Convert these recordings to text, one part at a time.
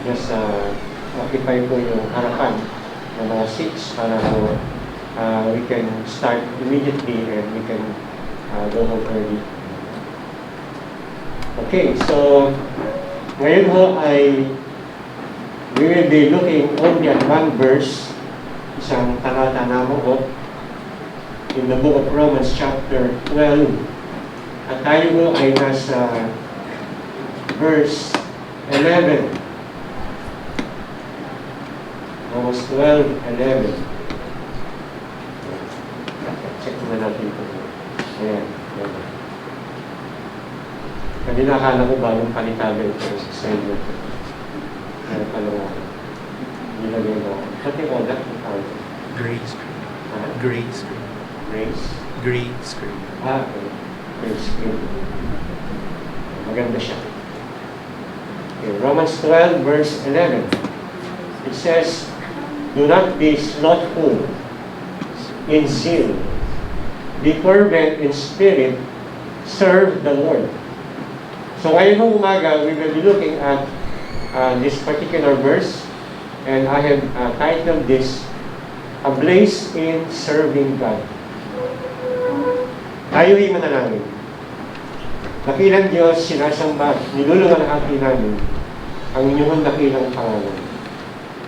just occupy po yung harapan ng mga seats para po we can start immediately and we can go home early. Okay, so ngayon ho ay we will be looking only at one verse, isang talata naman ho, in the book of Romans chapter 12. At tayo ho ay nasa verse 11. Romans 12:11. Check na natin ito. Ayan. Kanina akala ko bagong panitagan ito sa inyo. Ano pala nga. Nilagay mo. Pati ko na Gray screen. Gray screen. Grace? Gray screen. Okay. Gray screen. Maganda siya. Okay. Romans 12 verse 11. It says, "Do not be slothful in zeal. Be fervent in spirit. Serve the Lord." So ngayong umaga, we will be looking at this particular verse, and I have titled this, "A Blaze in Serving God." Tayo'y manalangin. Dakilang Diyos, sinasamba, niluluwalhati namin ang inyong dakilang pangalan.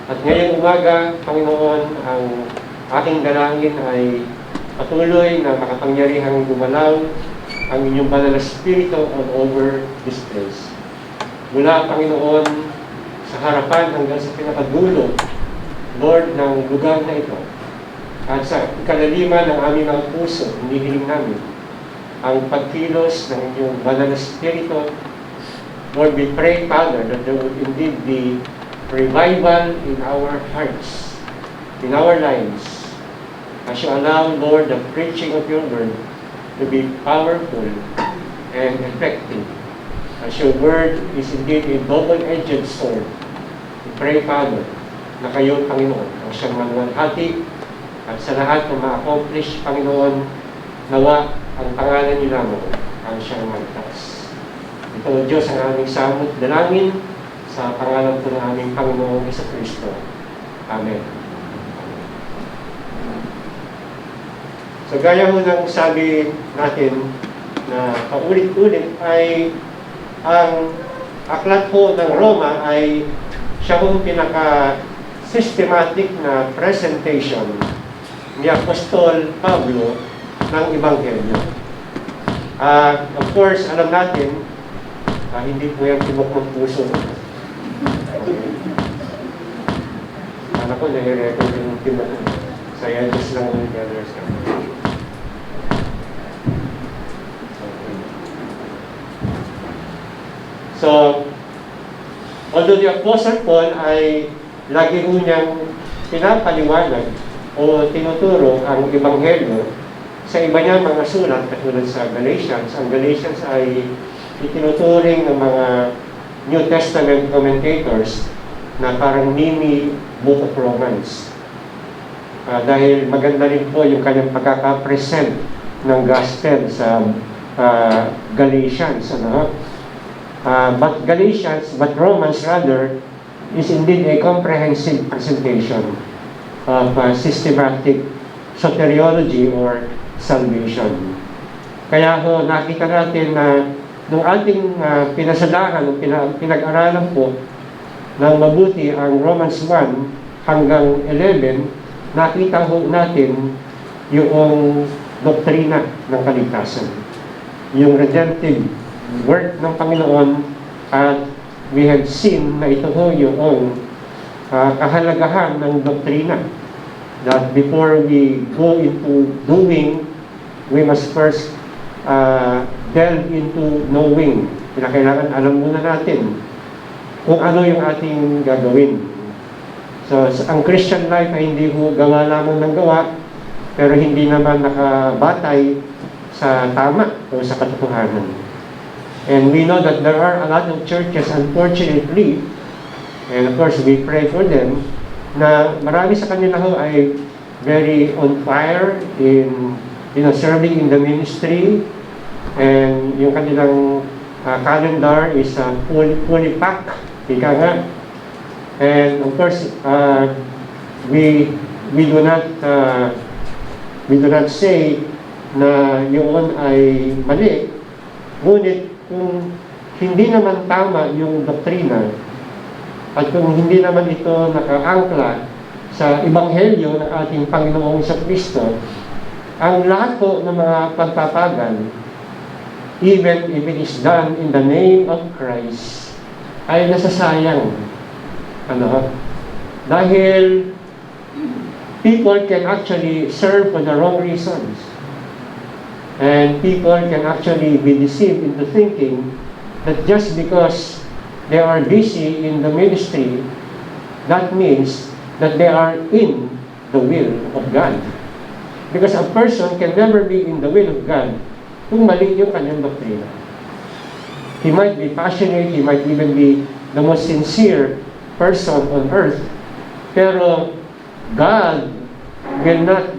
At ngayong umaga, Panginoon, ang aking dalangin ay patuloy na makapangyarihang gumalaw ang inyong banal na spirito all over this place. Mula, Panginoon, sa harapan hanggang sa pinakadulo, Lord, ng lugar na ito, at sa ikalaliman ng aming mga puso, hinihiling namin ang pagkilos ng inyong banal na spirito. Lord, we pray, Father, that there would indeed be revival in our hearts, in our lives, as you allow, Lord, the preaching of your word to be powerful and effective. As your word is indeed a double-edged sword, we pray, Father, na kayo, Panginoon, ang siyang manuwalhati at sa lahat ng ma-accomplish, Panginoon, nawa ang pangalan niyo lamang ang siyang magtas. Ito, O Diyos, ang aming samot dalangin sa pangalan po ng aming Panginoong Jesucristo. Amen. So gaya ho ng sabi natin na paulit-ulit ay ang aklat po ng Roma ay siya pong pinaka-systematic na presentation ni Apostol Pablo ng Ebanghelyo. Of course, alam natin, hindi po yung tibok ng puso. Alam ko, nai-record yung tibok. Saya just lang ulit the others. So, although the Apostle Paul ay lagi ho niyang pinapaliwanag o tinuturo ang Ebanghelyo sa iba niyang mga sulat, katulad sa Galatians. Ang Galatians ay itinuturing ng mga New Testament commentators na parang mini book of Romans. Dahil maganda rin po yung kanyang pagkakapresent ng gospel sa Galatians. But Romans rather, is indeed a comprehensive presentation of systematic soteriology or salvation. Kaya ho, nakita natin na nung ating pinasadahan, pinag-aralan po ng mabuti ang Romans 1 hanggang 11, nakita ho natin yung doktrina ng kaligtasan, yung redemptive work ng Panginoon, at we have seen na ito ho yung kahalagahan ng doktrina, that before we go into doing, we must first delve into knowing. Kailangan alam muna natin kung ano yung ating gagawin. So, ang Christian life ay hindi ho gawa lamang ng gawa, pero hindi naman nakabatay sa tama o sa katotohanan. And we know that there are a lot of churches, unfortunately, and of course we pray for them, na marami sa kanila ho ay very on fire in serving in the ministry, and yung kanilang calendar is fully packed, ika nga. And of course, we we do not say na yun ay mali. Ngunit kung hindi naman tama yung doktrina at kung hindi naman ito nakaangkla sa Ebanghelyo ng ating Panginoong Kristo, ang lahat po ng mga pagpapagal, even if it is done in the name of Christ, ay nasasayang. Dahil people can actually serve for the wrong reasons. And people can actually be deceived into thinking that just because they are busy in the ministry, that means that they are in the will of God. Because a person can never be in the will of God kung mali yung kanyang doktrina. He might be passionate, he might even be the most sincere person on earth, pero God will not,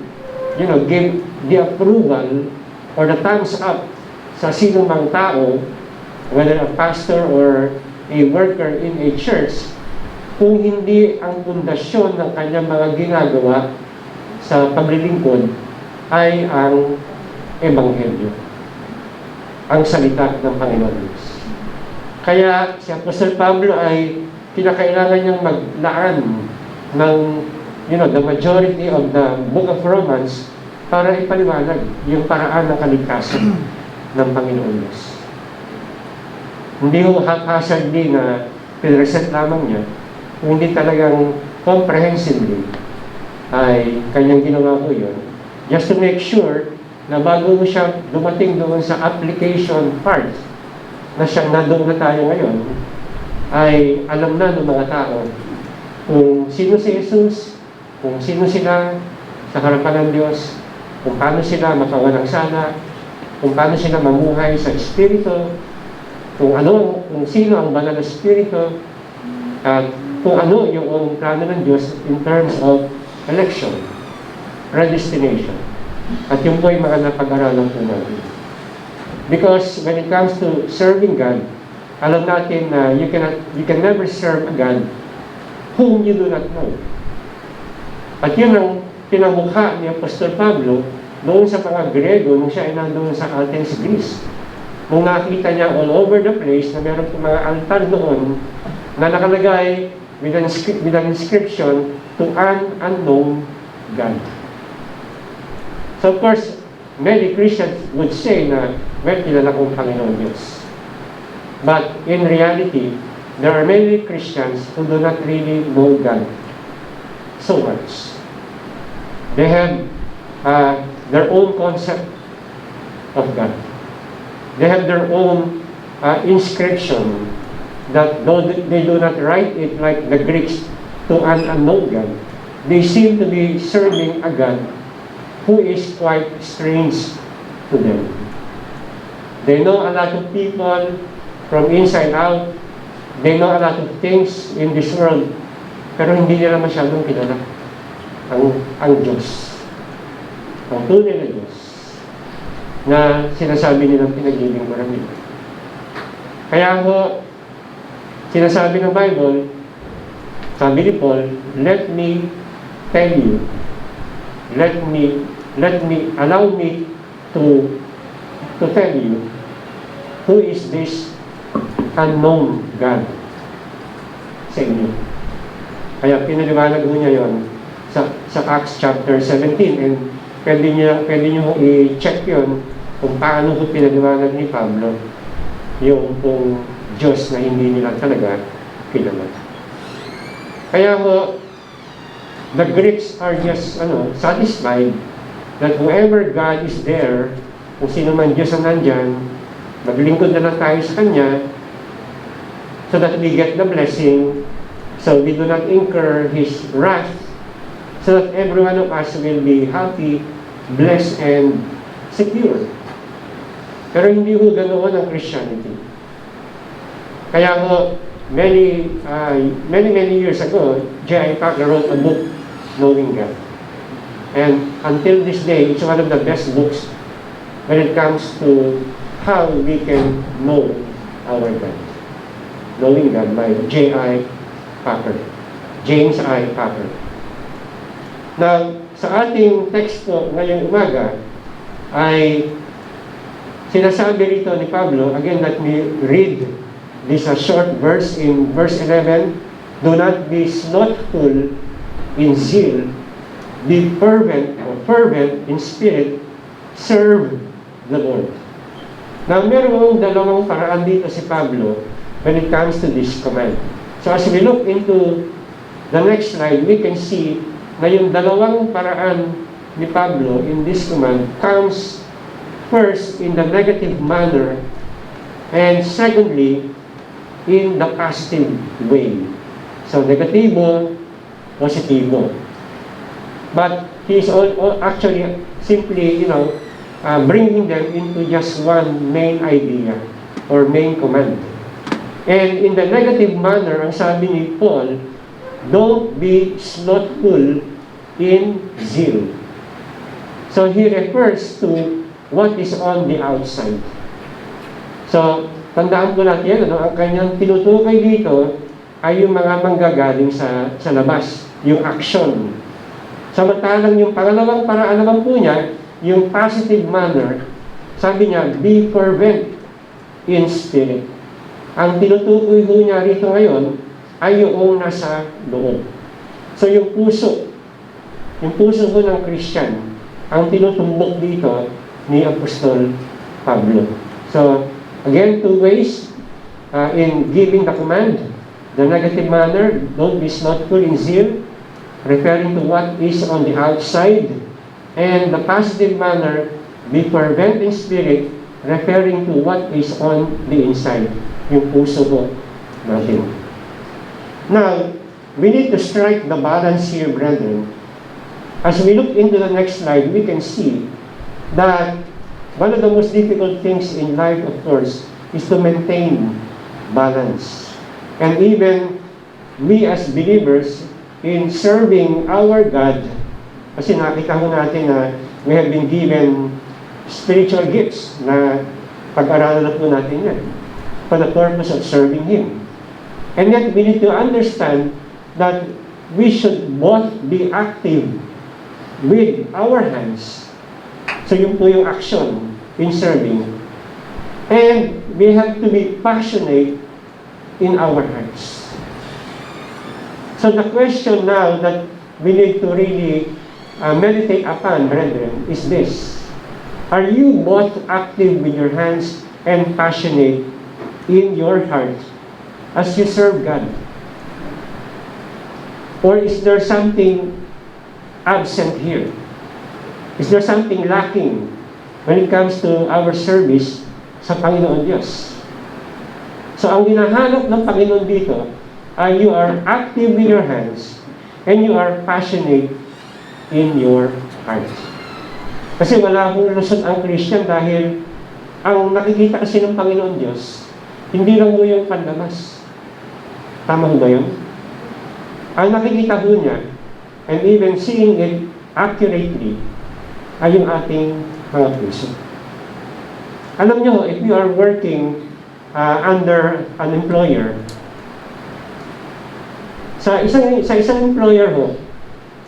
give the approval or the thumbs up sa sino mang tao, whether a pastor or a worker in a church, kung hindi ang pundasyon ng kanyang mga ginagawa sa paglilingkod ay ang Ebanghelyo, ang salita ng Panginoon Diyos. Kaya si Apostol Pablo ay kinakailangan niyang maglaan ng the majority of the book of Romans para ipaliwanag yung paraan ng kaligtasan ng Panginoon Diyos. Hindi ho haphazardly na pinresent lamang niya, hindi talagang comprehensively ay kanyang ginawa ko yun, just to make sure na bago mo siya dumating doon sa application part na siya nandoon na tayo ngayon, ay alam na ng mga tao kung sino si Jesus, kung sino sila sa harapan ng Diyos, kung paano sila makawalang sala, kung paano sila mamuhay sa Espiritu, kung sino ang banal na Espiritu, at kung ano yung plano ng Diyos in terms of election, predestination. At yung po yung mga napag-aralan po natin. Because when it comes to serving God, alam natin na you can never serve a God whom you do not know. At yun ang pinamukha ni Apostol Pablo noon sa mga Grego nung siya ay nandoon sa Athens, Greece. Nung nakita niya all over the place na meron po mga altar doon na nakalagay with an inscription to an unknown God. So of course, many Christians would say na, well, kilala kong Panginoon Diyos. But in reality, there are many Christians who do not really know God so much. They have their own concept of God. They have their own inscription that though they do not write it like the Greeks to an unknown God, they seem to be serving a God who is quite strange to them. They know a lot of people from inside out. They know a lot of things in this world, pero hindi nila masyadong kilala ang Diyos. Ang tunay na Diyos na sinasabi nilang pinaglilingkuran nila. Kaya ho, sinasabi ng Bible, sabi ni Paul, let me tell you, allow me to tell you who is this unknown God sa inyo. Kaya pinaliwanag mo niya yon sa Acts chapter 17, and pwede niyo i-check yon kung paano ko pinaliwanag ni Pablo yung pong Diyos na hindi nila talaga kilala. Kaya ho, the Greeks are just satisfied that whoever God is there, kung sino man Diyos ang nandyan, maglingkod na lang tayo sa Kanya so that we get the blessing, so we do not incur His wrath, so that every one of us will be happy, blessed, and secure. Pero hindi ho ganoon ang Christianity. Kaya ho, many years ago, J.I. Packer wrote a book, Knowing God. And until this day, it's one of the best books when it comes to how we can know our God. Knowing God by J.I. Packer. James I. Packer. Now, sa ating text po ngayong umaga ay sinasabi rito ni Pablo, again, let me read this short verse in verse 11. Do not be slothful in zeal, be fervent in spirit, serve the Lord. Now, merong dalawang paraan dito si Pablo when it comes to this command. So as we look into the next slide, we can see na yung dalawang paraan ni Pablo in this command comes first in the negative manner and secondly in the positive way. So negatibo, positibo. But he is actually simply, bringing them into just one main idea or main command. And in the negative manner, ang sabi ni Paul, don't be slothful in zeal. So he refers to what is on the outside. So, tandaan po natin, ang kanyang tinutukoy dito ay yung mga manggagaling sa labas, yung action. Samantalang yung pangalawang paraan naman po niya, yung positive manner, sabi niya, be fervent in spirit. Ang tinutukoy ho niya rito ngayon ay yung nasa loob. So yung puso ho ng Christian, ang tinutumbok dito ni Apostol Pablo. So again, two ways in giving the command. The negative manner, don't be slothful in zeal, referring to what is on the outside. And the positive manner, be fervent in spirit, referring to what is on the inside. Yung puso ko natin. Now, we need to strike the balance here, brethren. As we look into the next slide, we can see that one of the most difficult things in life, of course, is to maintain balance. And even we as believers, in serving our God, kasi nakita ko natin na we have been given spiritual gifts na pag-aralan na po natin yan for the purpose of serving Him. And yet, we need to understand that we should both be active with our hands. So, yun po yung action in serving. And we have to be passionate in our hearts. So, the question now that we need to really meditate upon, brethren, is this. Are you both active with your hands and passionate in your heart as you serve God? Or is there something absent here? Is there something lacking when it comes to our service sa Panginoon Diyos? So ang hinahanap ng Panginoon dito ay you are active with your hands and you are passionate in your heart. Kasi wala akong lusot ang Christian dahil ang nakikita kasi ng Panginoon Diyos, hindi lang mo yung panlabas. Tama ba yun? Ang nakikita po niya, and even seeing it accurately, ay yung ating mga puso. Alam nyo, if you are working under an employer, sa isang employer ho,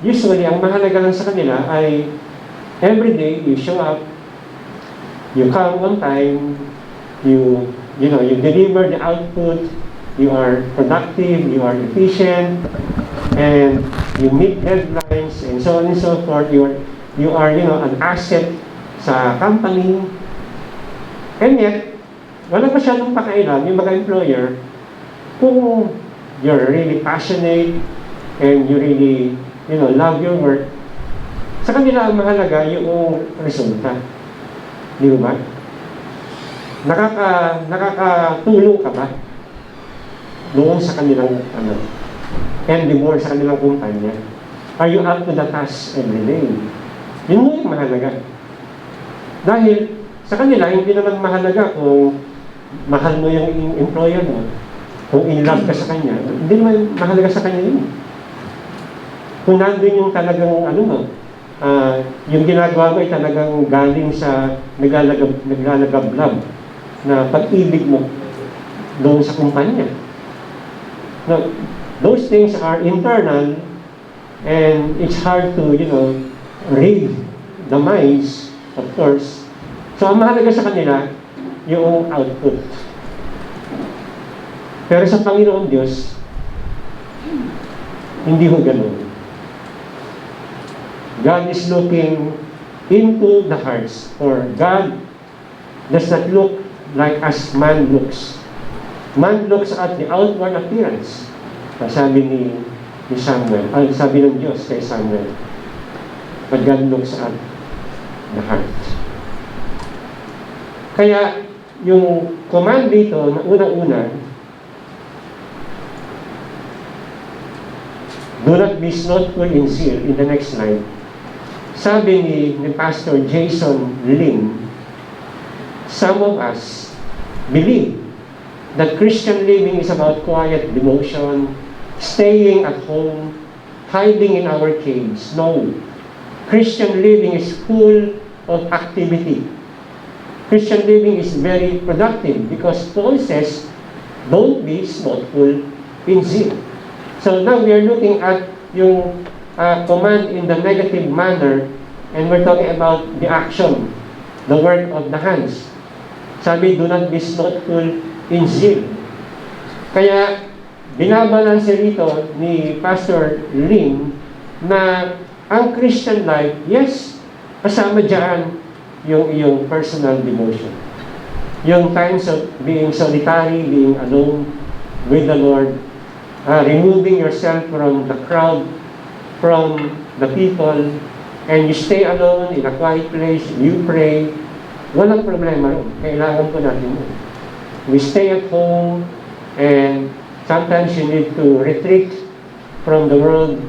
usually, ang mahalaga lang sa kanila ay every day you show up, you come on time, you deliver the output, you are productive, you are efficient, and you meet deadlines, and so on and so forth. You are an asset sa company. And yet, wala masyadong pakailan yung mga employer kung you're really passionate and you really love your work. Sa kanila ang mahalaga yung resulta. Di ba? Nakakatulong ka ba doon sa kanilang endeavor sa kanilang kumpanya? Are you up to the task every day? Yun mo yung mahalaga. Dahil sa kanila, hindi naman mahalaga kung mahal mo yung employer mo, kung in love ka sa kanya, hindi naman mahalaga sa kanya yun. Kung nandun yung talagang yung ginagawa mo ay talagang galing sa naglalagablab na pag-ibig mo doon sa kumpanya. No, those things are internal and it's hard to, read the minds, of course. So, ang mahalaga sa kanila, yung output. Pero sa Panginoon Diyos, hindi ho ganun. God is looking into the hearts, or God does not look like as man looks. Man looks at the outward appearance. Sabi ni Samuel, sabi ng Diyos kay Samuel, but God looks at the heart. Kaya, yung command dito na unang-una, do not be slothful in zeal, in the next slide. Sabi ni Pastor Jason Lim, some of us believe that Christian living is about quiet devotion, staying at home, hiding in our caves. No. Christian living is full of activity. Christian living is very productive because Paul says, don't be slothful in zeal. So now we are looking at yung command in the negative manner, and we're talking about the action, the work of the hands. Sabi, do not be slothful in zeal. Kaya, binabalanse rito ni Pastor Lim na ang Christian life, yes, kasama dyan yung iyong personal devotion. Yung times of being solitary, being alone with the Lord, removing yourself from the crowd, from the people, and you stay alone in a quiet place, you pray, walang problema rin. Kailangan po natin yun. We stay at home, and sometimes you need to retreat from the world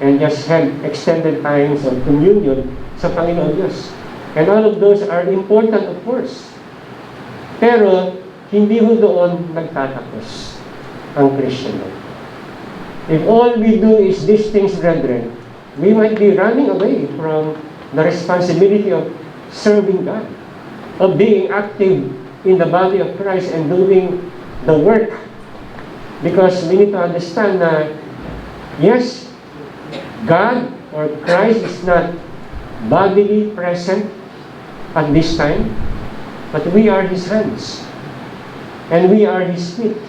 and just have extended times of communion sa Panginoon Diyos. And all of those are important, of course. Pero, hindi ho doon nagtatapos ang Christian life. If all we do is these things, brethren, we might be running away from the responsibility of serving God, of being active in the body of Christ and doing the work. Because we need to understand that, yes, God or Christ is not bodily present at this time, but we are His hands, and we are His feet,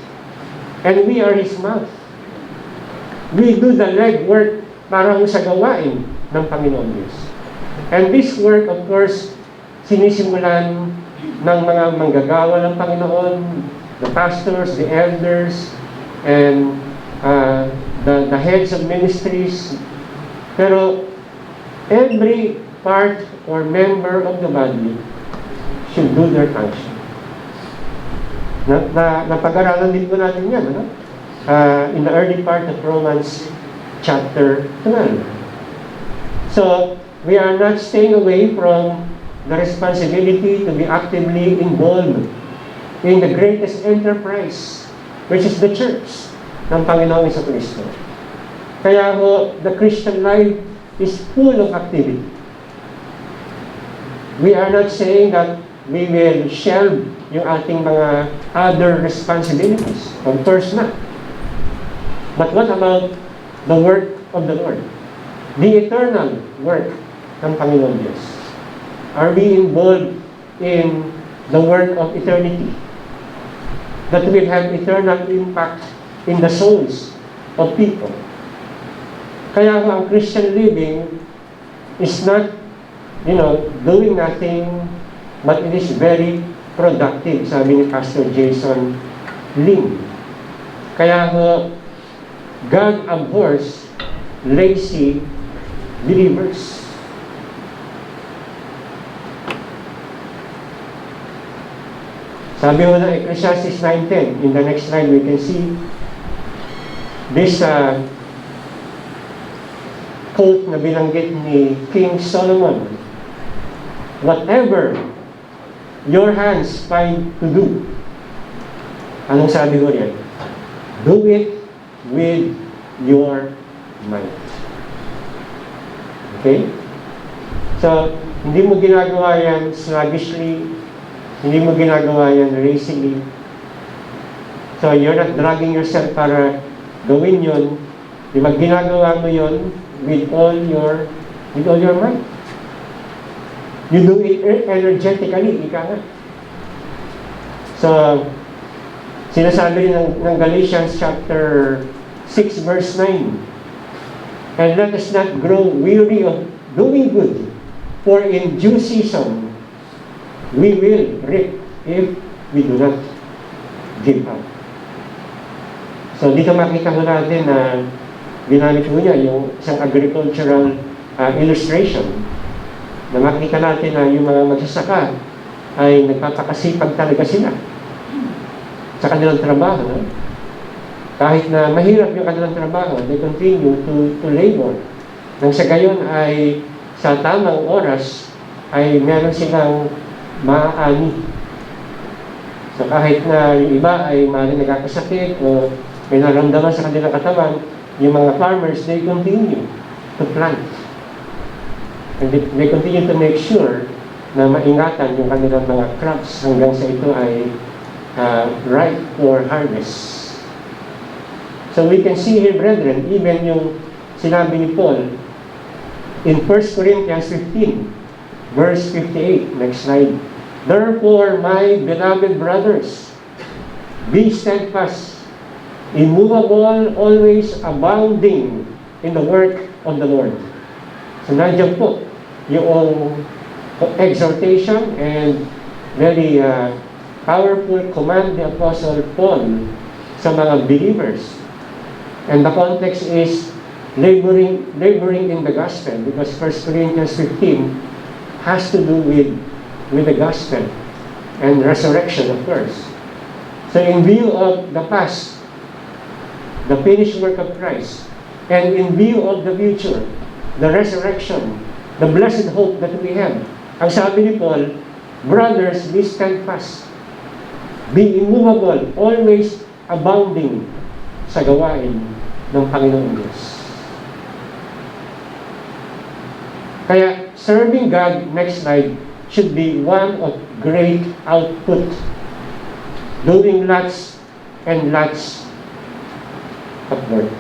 and we are His mouth. We do the legwork para sa gawain ng Panginoon Diyos. And this work, of course, sinisimulan ng mga manggagawa ng Panginoon, the pastors, the elders, and the heads of ministries. Pero every part or member of the body should do their function. Napag-aralan din po natin yan, ano? In the early part of Romans chapter 12. So, we are not staying away from the responsibility to be actively involved in the greatest enterprise, which is the church ng Panginoong Jesucristo. Kaya ho, the Christian life is full of activity. We are not saying that we will shelve yung ating mga other responsibilities. Of course not. But what about the work of the Lord? The eternal work ng Panginoon Diyos. Are we involved in the work of eternity that will have eternal impact in the souls of people? Kaya ang Christian living is not, doing nothing, but it is very productive, sabi ni Pastor Jason Lim. Kaya God abhors lazy believers. Sabi ho ng Ecclesiastes 9:10, in the next slide we can see this quote na binanggit ni King Solomon. Whatever your hands find to do, anong sabi ko riyan? Do it with your might. Okay? So, hindi mo ginagawa yan sluggishly, hindi mo ginagawa yan racily. So, you're not dragging yourself para gawin yun, di ba ginagawa mo yun with all your might. You do it energetically, ika nga. So, sinasabi ng Galatians chapter 6 verse 9, and let us not grow weary of doing good, for in due season we will reap if we do not give up. So dito makita ko natin na ginamit ko niya yung isang agricultural illustration na makita natin na yung mga magsasaka ay nagpapakasipag talaga sila sa kanilang trabaho. No? Kahit na mahirap yung kanilang trabaho, they continue to labor. Nang sa gayon ay sa tamang oras ay meron silang maaani. So kahit na yung iba ay maaaring nagkakasakit o may naramdaman sa kanilang katawan, yung mga farmers, they continue to plant. And they continue to make sure na maingatan yung kanilang mga crops hanggang sa ito ay ripe for harvest. So we can see here, brethren, even yung sinabi ni Paul in 1 Corinthians 15, verse 58, next slide. Therefore, my beloved brothers, be steadfast, immovable, always abounding in the work of the Lord. So nandiyan po yung exhortation and very powerful command ni Apostle Paul sa mga believers. And the context is laboring in the gospel, because 1 Corinthians 15 has to do with the gospel and resurrection, of course. So in view of the past, the finished work of Christ, and in view of the future, the resurrection, the blessed hope that we have, ang sabi ni Paul, brothers, be steadfast, be immovable, always abounding sa gawain ng Panginoong Diyos. Kaya, serving God, next slide, should be one of great output. Doing lots and lots of work.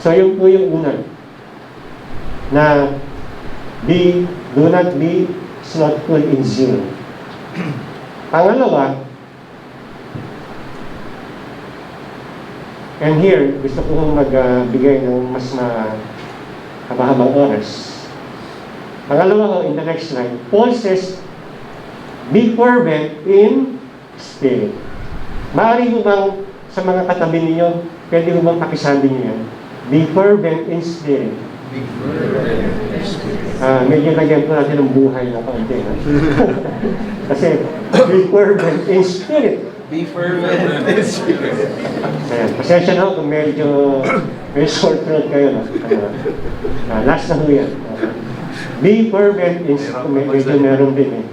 So, yun po yung una. Na, do not be slothful in zeal. Pangalawa, and here, gusto kong magbigay ng mas haba-habang oras. Pangalawa ko, in the next slide, Paul says, be fervent in spirit. Maaari mo bang, sa mga katabi ninyo, pwede mo bang pakisabi niyo yan? Be fervent in spirit. Be fervent in spirit. Medyo lagyan po natin ng buhay na kaunti. Kasi, be fervent in spirit. Be fervent in spirit. Ayan, pasensya na kung medyo may sore throat kayo. No? Last na ho yan. Be fervent in spirit. Medyo meron din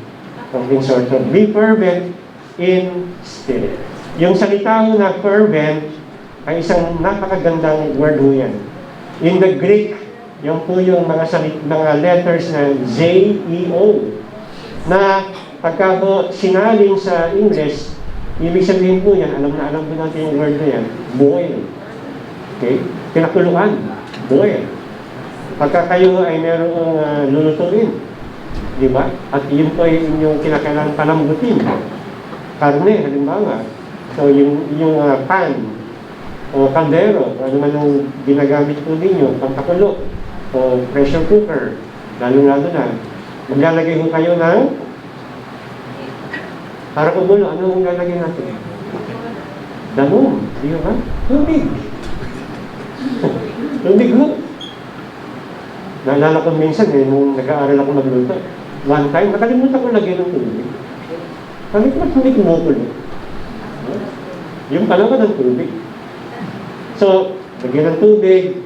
konting sore throat. Be fervent in spirit. Yung salita ho na fervent ay isang napakagandang word ho yan. In the Greek, yung po yung mga letters na Z-E-O na pagka po sinaling sa English, ibig sabihin po yan, alam po natin yung word na yan, boil. Okay? Pinakuluan. Boil. Pagka kayo ay merong lulutuin, di ba? At yun po yung kinakailangan palambutin. Karne, halimbawa. So, yung pan o kaldero, ano man ang ginagamit po ninyo, pampakulo, o pressure cooker, lalo-lalo na, maglalagay ho kayo ng para kumulo, ano ang lalagyan natin? Damo, di ba? Tubig. Tubig ho. Naalala ko minsan nung nag-aaral ako magluto. One time, nakalimutan ko lagyan ng tubig. Sabi ko, hindi kumukulo. Yung pala ng tubig. So, lagyan ng tubig,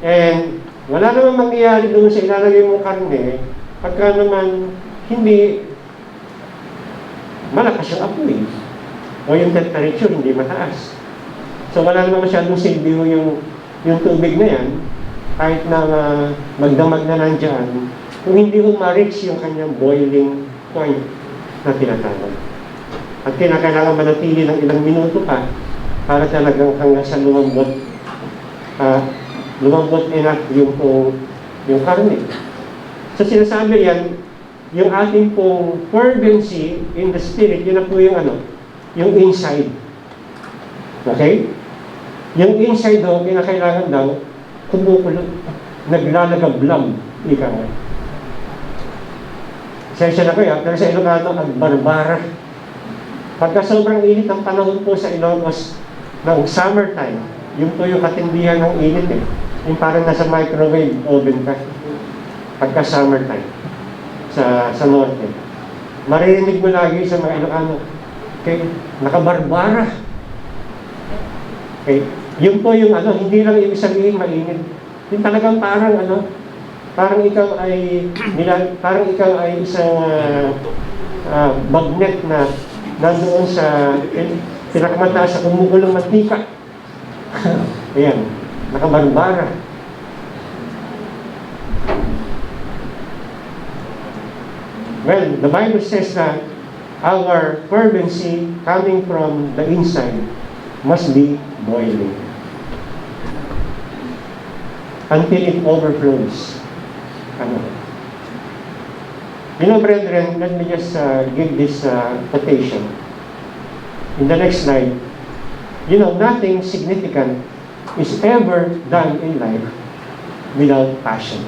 and wala naman mangyayari doon sa ilalagay mong karne, pagka naman hindi malakas yung apoy. O yung temperature, hindi mataas. So, wala naman masyadong silbi yung tubig na yan, kahit na magdamag na nandyan, kung hindi ho ma-reach yung kanyang boiling point na tinatawag. At kinakailangan manatili ng ilang minuto pa para talagang hanggang sa lumambot enough yung karne. So sinasabi yan, yung ating pong fervency in the spirit, yun na po yung yung inside. Okay? Yung inside daw, kinakailangan daw, kumukulo, naglalagablam, ika nga. Sensya na kayo, pero sa Ilocano, ang barbara. Pagka sobrang init ang panahon po sa Ilocos ng summertime, yun po yung katindihan ng init eh. Yung parang nasa microwave oven ka. Pagka summertime, sa norte. Maririnig mo lagi sa mga Ilocano, okay, nakabarbara. Okay, yun po yung hindi lang ibig sabihin mainit. Yung talagang parang parang ikaw ay isang magnet na nandoon sa pinakamataas sa kumugulong mantika. Ayan, nakabarbara. Well, the Bible says that our fervency coming from the inside must be boiling until it overflows. You know, brethren, let me just give this quotation. In the next slide, you know, nothing significant is ever done in life without passion.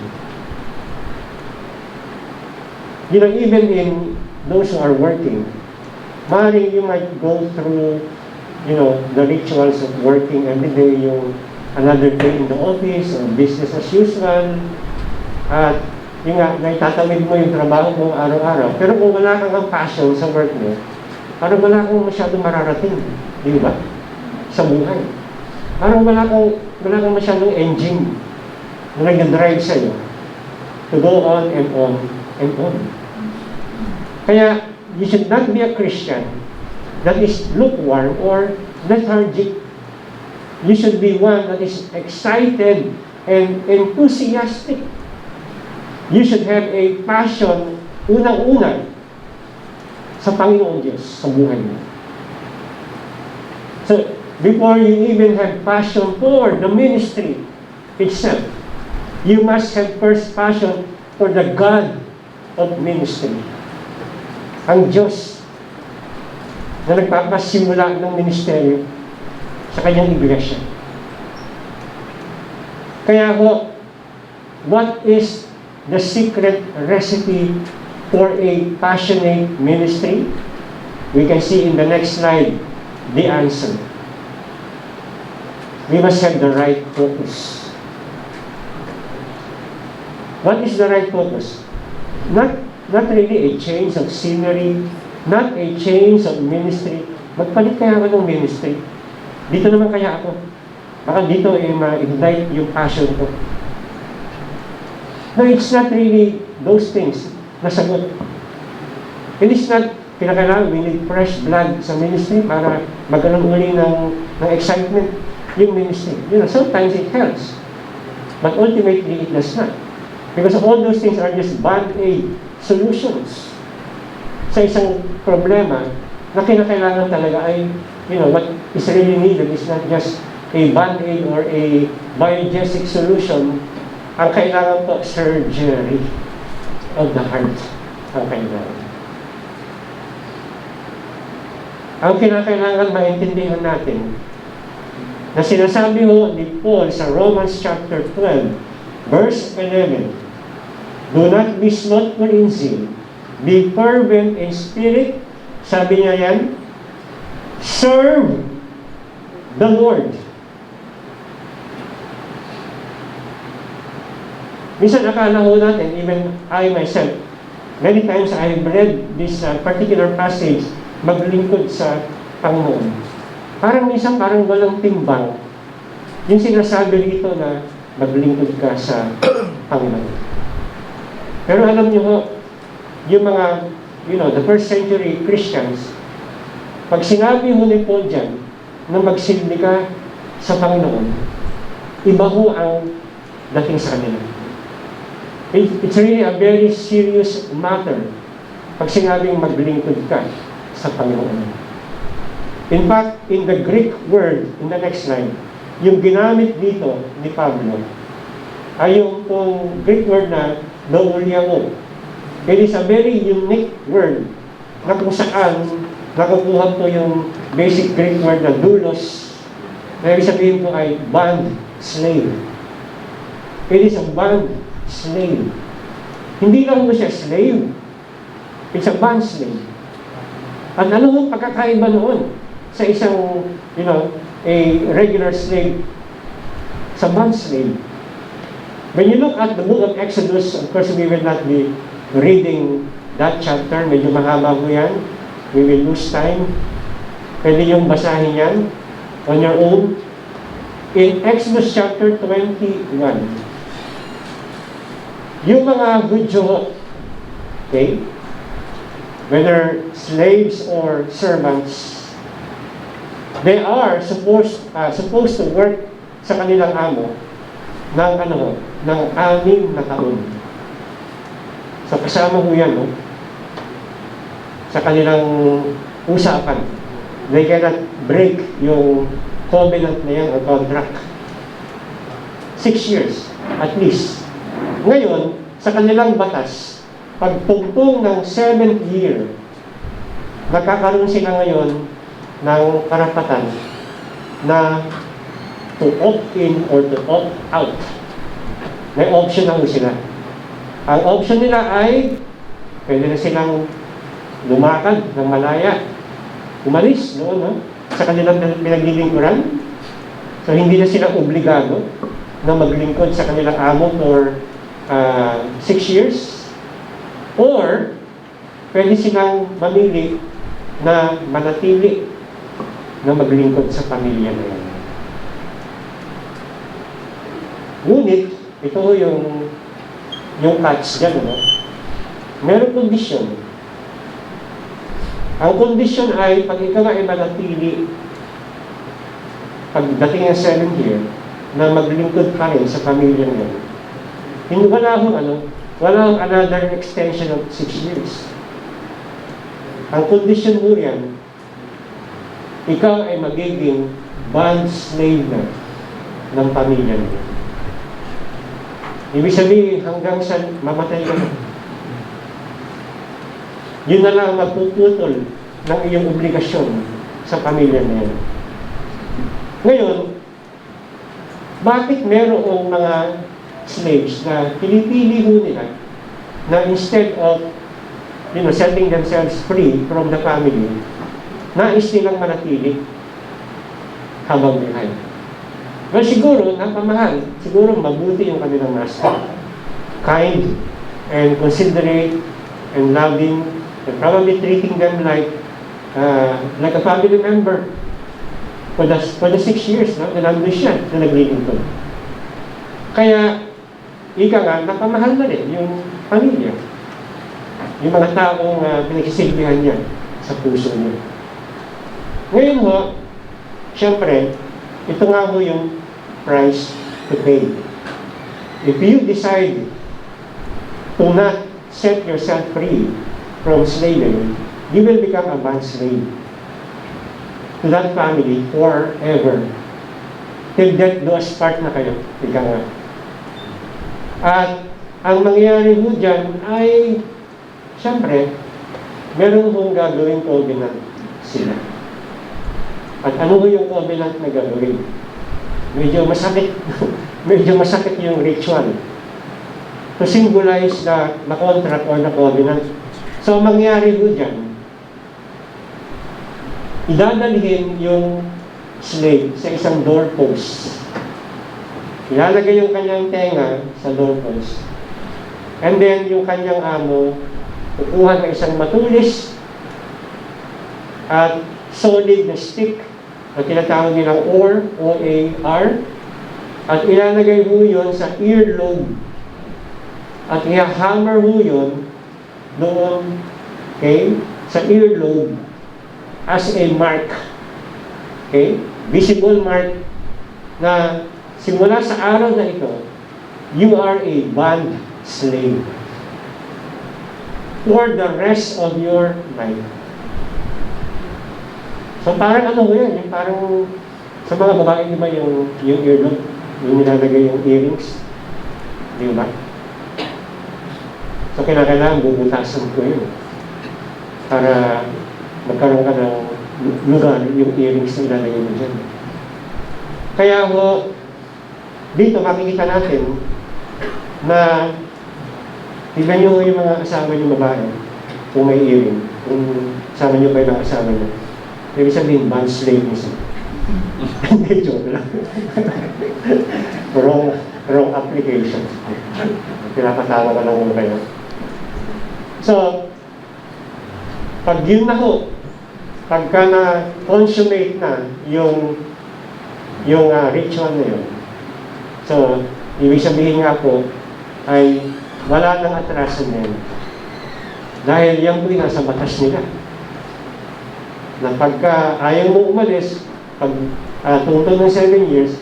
You know, even in those who are working, maaaring you might go through, you know, the rituals of working every day, yung another day in the office or business as usual, at yung nga, naitatawid mo yung trabaho mo araw-araw. Pero kung wala kang passion sa work mo, parang wala kang masyadong mararating, di ba? Sa buhay. Parang wala kang masyadong engine na nag-drive sa'yo to go on and on and on. Kaya, you should not be a Christian that is lukewarm or lethargic. You should be one that is excited and enthusiastic. You should have a passion, unang-una, sa Panginoon Diyos, sa buhay mo. So, before you even have passion for the ministry itself, you must have first passion for the God of ministry. Ang Diyos na nagpapasimula ng ministeryo sa kanyang iglesia. Kaya ho, what is the secret recipe for a passionate ministry? We can see in the next slide the answer. We must have the right focus. What is the right focus? Not really a change of scenery, not a change of ministry. Magpalit kaya ako ng ministry. Dito naman kaya ako. Baka dito ma-ignite yung passion ko. No, it's not really those things na sagot. It is not pinakailangan, we need fresh blood sa ministry para magkaroon uli ng excitement yung ministry. You know, sometimes it helps. But ultimately, it does not. Because all those things are just band-aid solutions sa isang problema na kinakailangan talaga ay, you know, what is really needed is not just a band-aid or a biogesic solution. Ang kailangan po, surgery of the heart. Ang kailangan. Ang kinakailangan maintindihan natin na sinasabi ho ni Paul sa Romans chapter 12, verse 11, do not be slothful in zeal, be fervent in spirit. Sabi niya yan, serve the Lord. Minsan akala ho natin, even I myself, many times I have read this particular passage, maglingkod sa Panginoon. Parang minsan parang walang timbang yung sinasabi rito na maglingkod ka sa Panginoon. Pero alam niyo ho, yung mga, you know, the first century Christians, pag sinabi ho ni Paul dyan na magsilbi ka sa Panginoon, iba ho ang dating sa kanila. It's really a very serious matter pag sinabing maglingkod ka sa Panginoon. In fact, in the Greek word, in the next slide, yung ginamit dito ni Pablo ay yung Greek word na douliao. It is a very unique word na kung saan nakukuha po yung basic Greek word na doulos, na ibig sabihin po ay bond slave. It is a bond slave. Hindi lang po siya slave. It's a bond slave. At ano ang pagkakaiba noon sa isang, a regular slave sa bond slave? When you look at the book of Exodus, of course, we will not be reading that chapter. Medyo mahaba po yan. We will lose time. Pwede yung basahin yan on your own. In Exodus chapter 21, yung mga Hudyo, okay, whether slaves or servants, they are supposed to work sa kanilang amo ng ng 6 na taon. So kasama ho yan, no? Sa kanilang usapan. They cannot break yung covenant na yan o contract. 6 years, at least. Ngayon, sa kanilang batas, pagtugtong ng 7th year, nagkakaroon sila ngayon ng karapatan na to opt in or to opt out. May option na sila. Ang option nila ay pwede na silang lumakad ng malaya, umalis noon, no? Sa kanilang pinaglilingkuran. So hindi na sila obligado na maglingkod sa kanilang amo for 6 years. Or pwede silang mamili na manatili na maglingkod sa pamilya na yan. Ngunit, ito yung catch dyan, no? Merong kondisyon. Ang kondisyon ay, pag ikaw ay manatili, pagdating ng 7th year, na maglingkod pa rin sa pamilya niya, hindi wala akong another extension of 6 years. Ang kondisyon mo yan, ikaw ay magiging bond slave na ng pamilya niya. Ibig sabihin, hanggang sa mamatay ka na. Yun na lang magpuputol ng iyong obligasyon sa pamilya na yan. Ngayon, bakit merong mga slaves na pinipili ho nila na instead of setting themselves free from the family, nais nilang manatili habang buhay? Well, siguro, napamahal. Siguro, mabuti yung kanilang master. Kind, and considerate, and loving, and probably treating them like a family member for the 6 years, no? Na nandun siya, na naglilingkod. Kaya, ika nga, napamahal na rin yung pamilya. Yung mga taong pinagsisilbihan niya sa puso niya. Ngayon ho, siyempre, ito nga ho yung price to pay. If you decide to not set yourself free from slavery, you will become a bond slave to that family forever. Till death do us part na kayo. Ika nga. At ang mangyayari ho dyan ay, siyempre, meron hong gagawin covenant sila. At ano yung covenant na gagawin? Medyo masakit. Medyo masakit yung ritual. To symbolize na contract or na covenant. So, mangyari ho dyan, idadalhin yung slave sa isang doorpost. Ilalagay yung kanyang tenga sa doorpost. And then, yung kanyang amo, kukuha ng isang matulis at solid na stick na tinatawag nilang oar, O-A-R, at ilalagay mo yun sa earlobe at i-hammer mo yun doon, okay, sa earlobe as a mark, okay, visible mark na simula sa araw na ito, you are a bond slave for the rest of your life. So So parang ano ko yan, yung parang sa mga babae, di ba yung earlobe, yung nilalagay yung earrings, di ba? So kailangan bubutasan ko yun para magkaroon ka ng lugar yung earrings na ilalagay mo dyan. Kaya ho, dito makikita natin na tignan nyo yung mga asawa nyo babae kung may earring, kung asawa nyo kayo ng asawa nyo. Ibig sabihin, bond slave mo siya. Hindi, joke lang. wrong application. Pinapatawa ka lang mo kayo. So, pag yun na ho, pagka na-consummate na yung ritual na yun, so, ibig sabihin nga po, ay wala nang atrasan din. Dahil yan po'y nasa batas nila. Na pagka ayaw mo umalis, pag tungtong ng 7 years,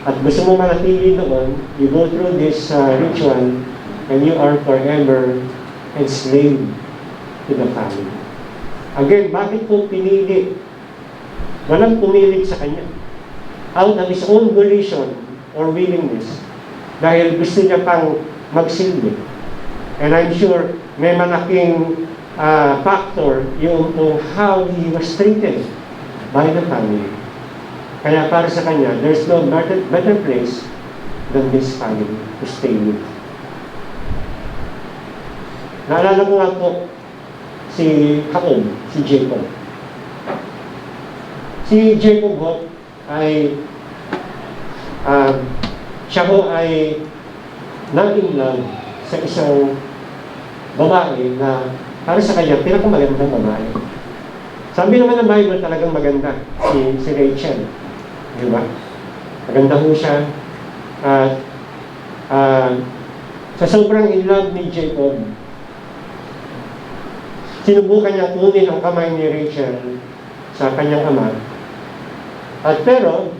at gusto mo manatili doon, you go through this ritual, and you are forever enslaved to the family. Again, bakit po pinili? Walang pumilit sa kanya. Out of his own volition or willingness, dahil gusto niya pang magsilbi. And I'm sure may malaking factor yung how he was treated by the family. Kaya para sa kanya, there's no better place than this family to stay with. Naalala ko nga po si Jacob, si Jacob. Si Jacob ho ay siya ho ay na-in love sa isang babae na para sa kanya, pinakamagandang babae. Sabi naman ng Bible talagang maganda, si Rachel. Di ba? Maganda ho siya. At sa sobrang in love ni Jacob, sinubukan niya kunin ang kamay ni Rachel sa kanyang ama. At pero,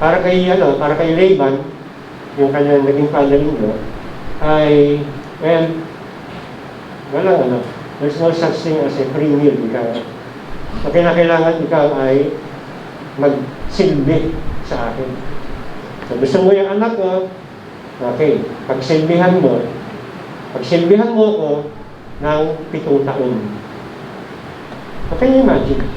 para kay Laban, yung kanyang naging father-in-law, ay, well, walang there's no such thing as a free meal. So, kailangan ikaw ay magsilbi sa akin. So, gusto mo yung anak ko, okay, pagsilbihan mo ko ng 7 taon. So, can you imagine?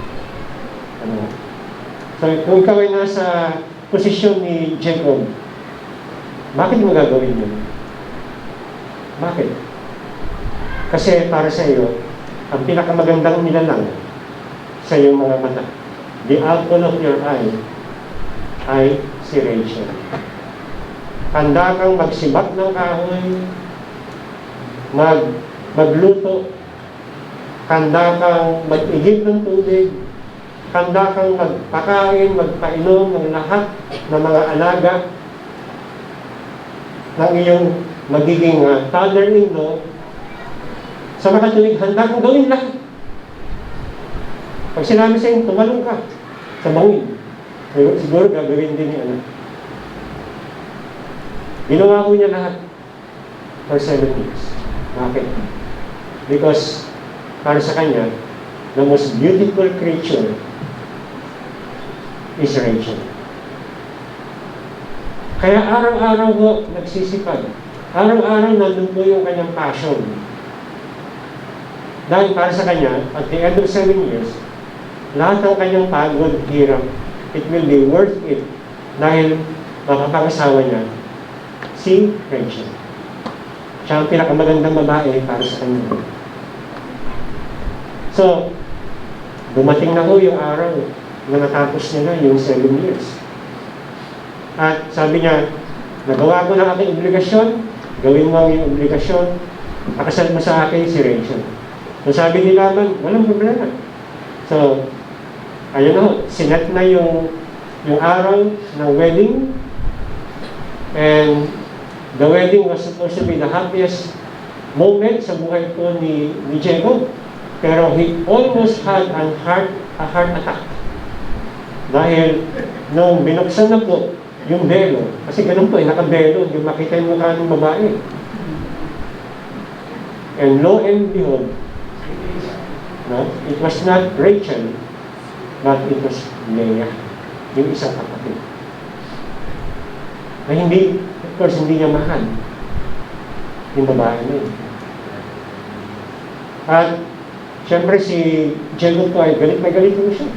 So, kung ikaw ay nasa posisyon ni Jacob, bakit mo gagawin yun? Bakit? Kasi para sa iyo, ang pinakamagandang nilalang sa iyong mga mata, the apple of your eye, ay si Rachel. Handa kang magsibak ng kahoy, magluto, handa kang mag-igib ng tubig, handa kang magpakain, magpainom ng lahat ng mga alaga ng iyong magiging father-in-law. Sa makatuwid, handa kang gawin lahat. Pag sinabi sa'yo, tumalong ka sa bangin, siguro gagawin din niya anak. Ginawa ko niya lahat for 7 years. Bakit? Because para sa kanya, the most beautiful creature is Rachel. Kaya araw-araw ho nagsisipag. Araw-araw nandun po yung kanyang passion. Dahil para sa kanya, at the end of 7 years, lahat ng kanyang pagod, hirap, it will be worth it dahil makapangasawa niya si Rachel. Siya ang pinakamagandang babae para sa kanya. So, dumating na ho yung araw na natapos niya na yung 7 years. At sabi niya, nagawa ko na aking obligasyon, gawin mo ang iyong obligasyon, pakasal mo sa akin si Rachel. So sabi ni Laban, walang problema. So, ayun na ho, sinet na yung araw ng wedding, and the wedding was supposed to be the happiest moment sa buhay po ni Jacob. Pero he almost had a heart attack. Dahil nung binuksan na po yung belo, kasi ganun po, nakabelo, yung makita yung mukha ng babae. And lo and behold, no, it was not Rachel, but it was Leah, yung isang kapatid. Na hindi, of course, hindi niya mahal yung babae na yun. At, syempre si Jacob po ay galit na galit mo siya.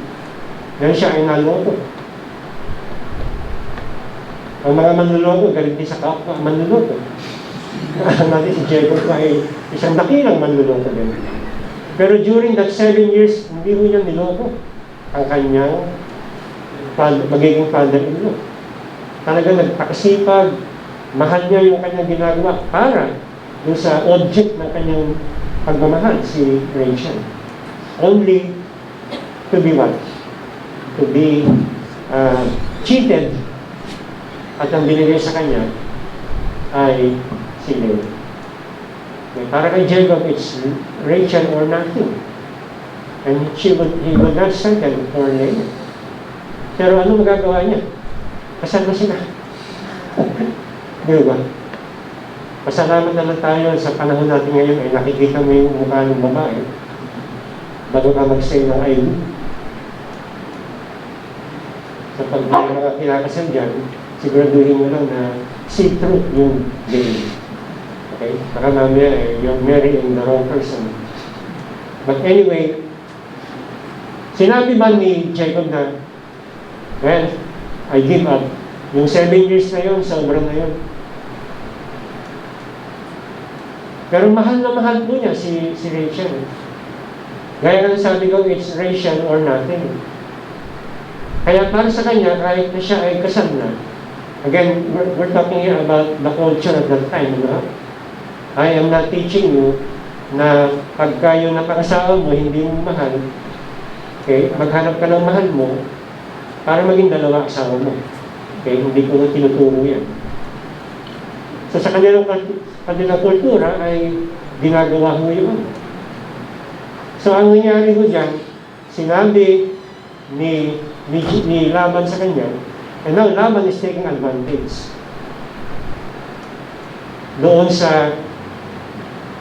Dahil siya ay naloko. Ang mga manluloko, galit din sa kapwa, manluloko. Natin si Jacob ay isang dakilang manluloko din. Pero during that 7 years, hindi mo niya niloko ang kanyang magiging father-in-law. Talaga nagpakasipag, mahal niya yung kanyang ginagawa para doon sa object ng kanyang pagmamahal, si Rachel. Only to be what? To be cheated at ang binigay sa kanya ay si Leah. Okay, para kay Jacob, it's Rachel or nothing. And he would not settle for Leah. Pero ano magagawa niya? Kasal na sila. Di ba? Pasalamat na lang tayo sa panahon natin ngayon ay nakikita mo yung mukha ng babae bago ka mag-say ng I do. Sa pag mga kinakasal dyan, siguraduhin mo lang na see through yung game. Okay? Baka mamaya you're marrying the wrong person. But anyway, sinabi ba ni Jacob na, well, I give up. Yung 7 years na yun, sobrang na yun. Pero mahal na mahal po niya si Rachel. Gaya ng sabi ko, it's Rachel or nothing. Kaya para sa kanya, kahit na siya ay kasal na, again, we're talking here about the culture at that time, no? I am not teaching you na pagka yung napakasawa mo, hindi mo mahal, okay, maghanap ka ng mahal mo para maging dalawa asawa mo. Okay, hindi ko na tinuturo yan. So sa kanilang kultura ay ginagawa mo yun. So ang nangyari ko dyan, sinabi ni Laban sa kanya, and now Laban is taking advantage doon sa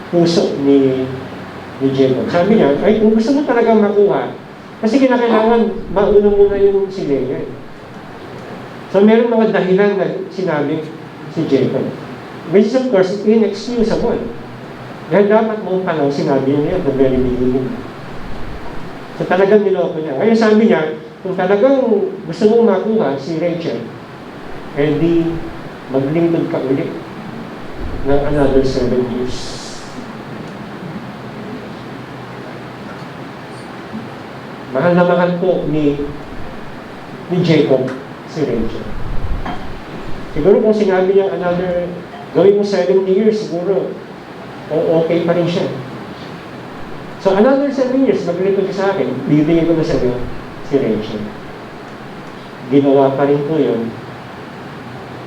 puso ni Jacob. Sabi niya, ay kung gusto mo talaga makuha, kasi kinakailangan mauna muna yung si Leah. So meron mga dahilan na sinabi si Jacob, which is of course inexcusable. Dahil dapat mong panahon sinabi niya at the very beginning. So talagang niloko niya. Ngayon sabi niya, kung talagang gusto mong makuha si Rachel, eh di maglingkod ka ulit ng another 7 years. Mahal na mahal po ni Jacob si Rachel. Siguro kung sinabi niya another, gawin mo 70 years, siguro okay pa rin siya. So another 7 years, maglipod ka sa akin, bibigay ko na sa iyo si Rachel. Ginawa pa rin po yun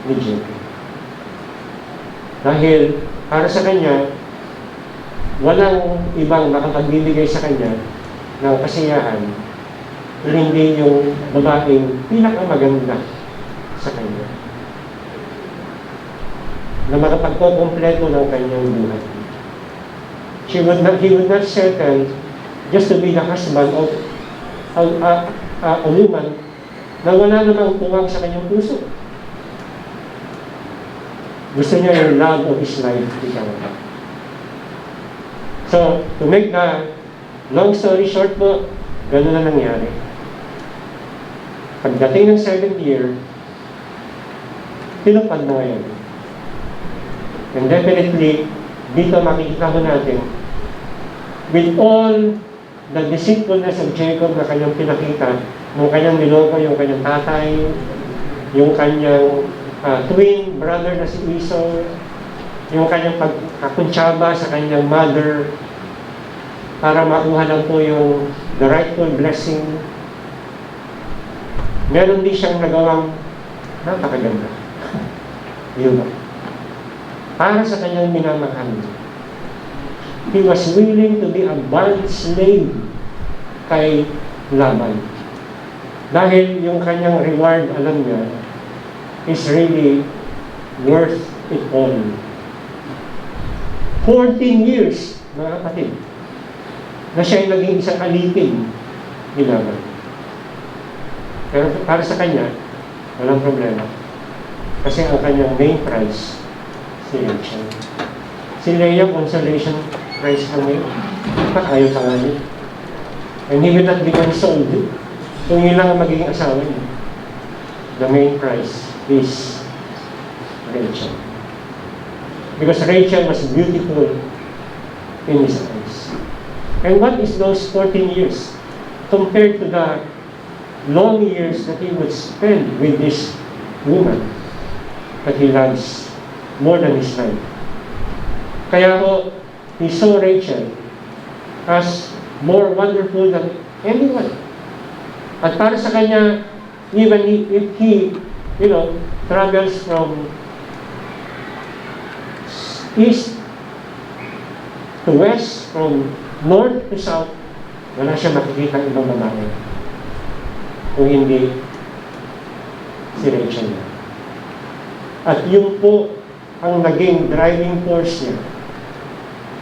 ni Jacob. Dahil para sa kanya, walang ibang makapagbibigay sa kanya ng kasiyahan kung hindi yung babaeng pinakamaganda sa kanya na makapagkukumpleto ng kanyang buhay. He would not settle just to be the husband of a woman na wala namang tuwang sa kanyang puso. Gusto niya yung love of his life. So, to make the long story short po, gano'n na nangyari. Pagdating ng 7th year, tinupad na ngayon. And definitely, dito makikita ko natin, with all the deceitfulness of Jacob na kanyang pinakita, nung kanyang niloko, yung kanyang tatay, yung kanyang twin brother na si Esau, yung kanyang pagkakuntsaba sa kanyang mother, para makuha lang po yung the rightful blessing. Meron din siyang nagawang napakaganda. Yun ba? Para sa kanyang minamahal. He was willing to be a bond slave kay Laban. Dahil yung kanyang reward, alam niya, is really worth it all. 14 years, mga kapatid, na siya ay naging isang alipin ni Laban. Pero para sa kanya, walang problema. Kasi ang kanyang main prize, si Rachel. Si Leah, consolation prize lang ngayon. Ayaw pa nga niya. And he will not be consoled kung yun lang ang magiging asawa niya. The main prize is Rachel. Because Rachel was beautiful in his eyes. And what is those 14 years compared to the long years that he would spend with this woman that he loves more than his life? Kaya ho, he saw Rachel as more wonderful than anyone. At para sa kanya, even if he, travels from east to west, from north to south, wala siya makikita ng ibang babae kung hindi si Rachel. At yun po ang naging driving force niya.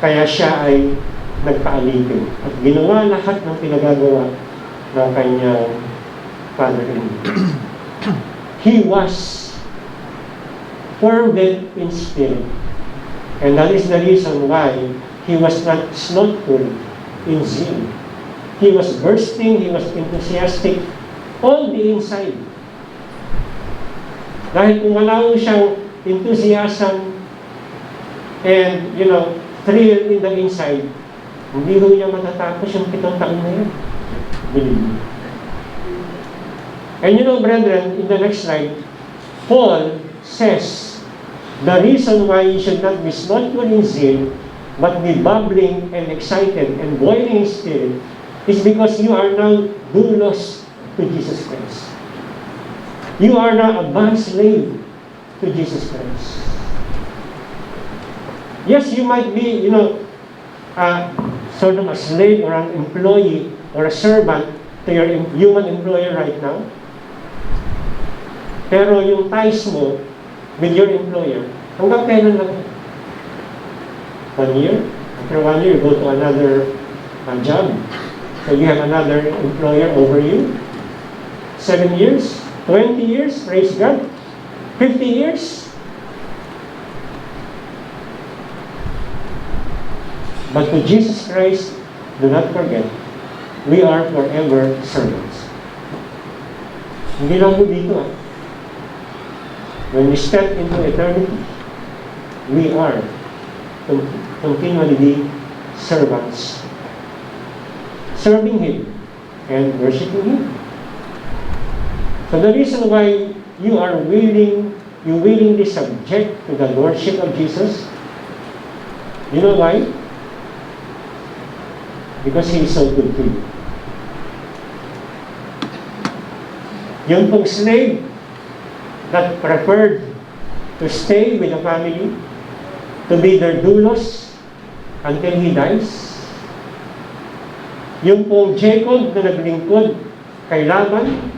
Kaya siya ay nagpaalipin at ginawa lahat ng pinagagawa ng kanyang father-in-law. He was fervent in spirit. And that is the reason why he was not slothful in zeal. He was bursting, he was enthusiastic, all the inside. Dahil kung wala mo siyang enthusiasm and, thrill in the inside, hindi ho niya matatapos yung 7 taon na yun. Believe me. And brethren, in the next slide, Paul says, the reason why you should not be slothful in zeal, but be bubbling and excited and boiling in spirit, is because you are now doulos to Jesus Christ. You are now a bond slave to Jesus Christ. Yes, you might be, sort of a slave or an employee or a servant to your human employer right now. Pero yung ties mo with your employer, hanggang kailan lang? 1 year? After 1 year, you go to another job. So you have another employer over you. 7 years? 20 years? Praise God. 50 years? But to Jesus Christ, do not forget, we are forever servants. Hindi lang po dito When we step into eternity, we are continually be servants, serving Him and worshiping Him. So the reason why you willingly subject to the Lordship of Jesus, you know why? Because He is so good to you. Yung pong slave that preferred to stay with the family, to be their doulos until he dies. Yung pong Jacob na naglingkod kay Laban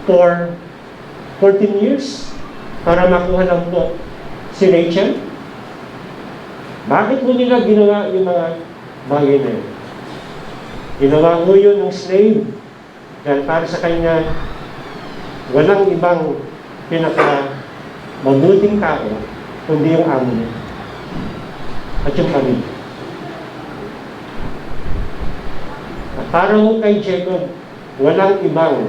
for 14 years para makuha lang po si Rachel. Bakit mo nila ginawa yung mga bagay na yun? Ginawa mo yun ng slave dahil para sa kanya walang ibang mabuting tao kundi yung amo niya at yung pamilya. At para ho kay Jacob, walang ibang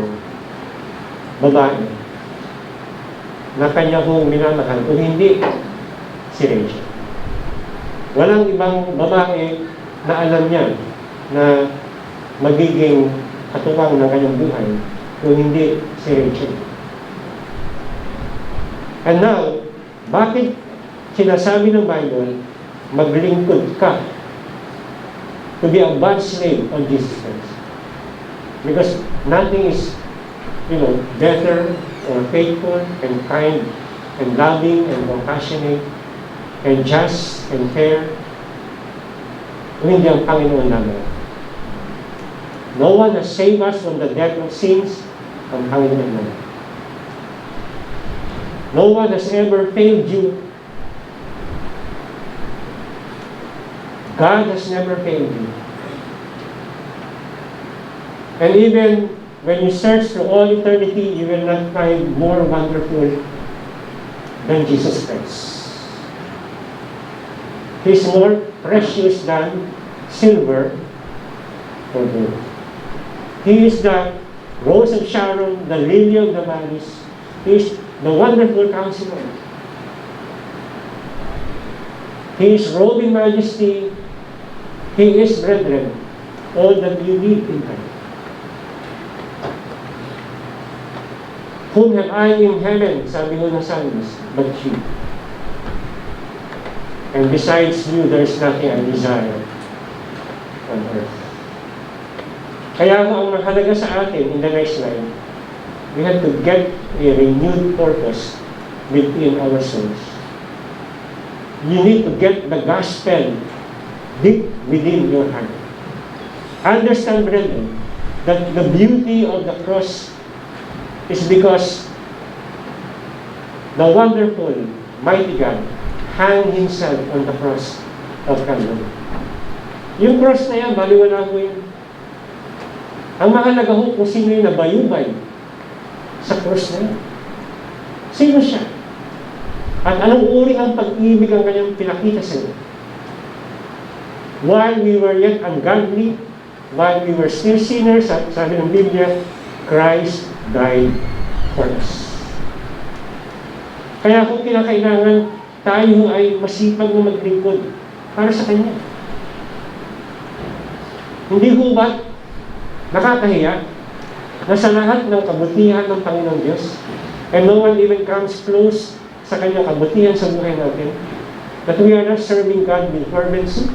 babae na kanya hong minamahal kung hindi si Rachel. Walang ibang babae na alam niya na magiging katuwang ng kanyang buhay kung hindi si Rachel. And now, bakit sinasabi ng Bible, maglingkod ka to be a bond slave of Jesus Christ? Because nothing is, better or faithful and kind and loving and compassionate and just and fair kung hindi ang Panginoon namin. No one has saved us from the death of sins, ang Panginoon namin. No one has ever failed you. God has never failed you. And even when you search through all eternity, you will not find more wonderful than Jesus Christ. He is more precious than silver or gold. He is the rose of Sharon, the lily of the valleys. He is the wonderful counselor. He is robed in majesty. He is, brethren, all that you need in life. Whom have I in heaven, sabi ko ng psalmist, but you. And besides you, there is nothing I desire on earth. Kaya ang mahalaga sa atin in the next line, we have to get a renewed purpose within our souls. You need to get the gospel deep within your heart. Understand, brethren, that the beauty of the cross is because the wonderful, mighty God hung Himself on the cross of Calvary. Yung cross na yan, baliwala ko yun. Ang mahalaga ho kung sino yung nabayubay sa cross na yan. Sino siya? At anong uri ang pag-ibig ang kanyang pinakita sa iyo? While we were yet ungodly, while we were still sinners, sabi ng Biblia, Christ died for us. Kaya kung kinakailangan, tayo ay masipag na maglingkod para sa Kanya. Hindi ho ba nakakahiya na sa lahat ng kabutihan ng Panginoong Diyos, and no one even comes close sa Kanyang kabutihan sa buhay natin, that we are not serving God with fervency,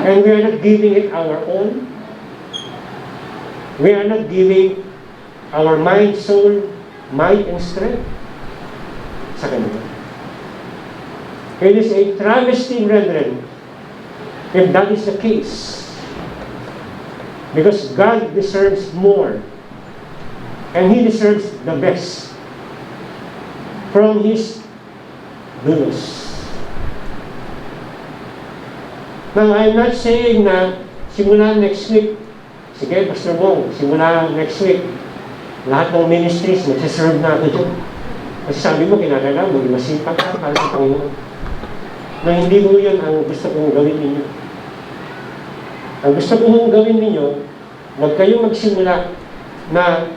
and we are not giving it our own. We are not giving our mind, soul, might, and strength sa Kanya. It is a travesty, brethren, if that is the case. Because God deserves more. And He deserves the best from His goodness. Now, I'm not saying na simula next week, sige, Pastor Bong, simula next week, lahat ng ministries, nagsiserve na ako dyan. Kasi sabi mo, kinakailangan mo, masipag ka para sa Panginoon. Na hindi mo yun ang gusto kong gawin ninyo. Ang gusto kong gawin ninyo, huwag kayong magsimula na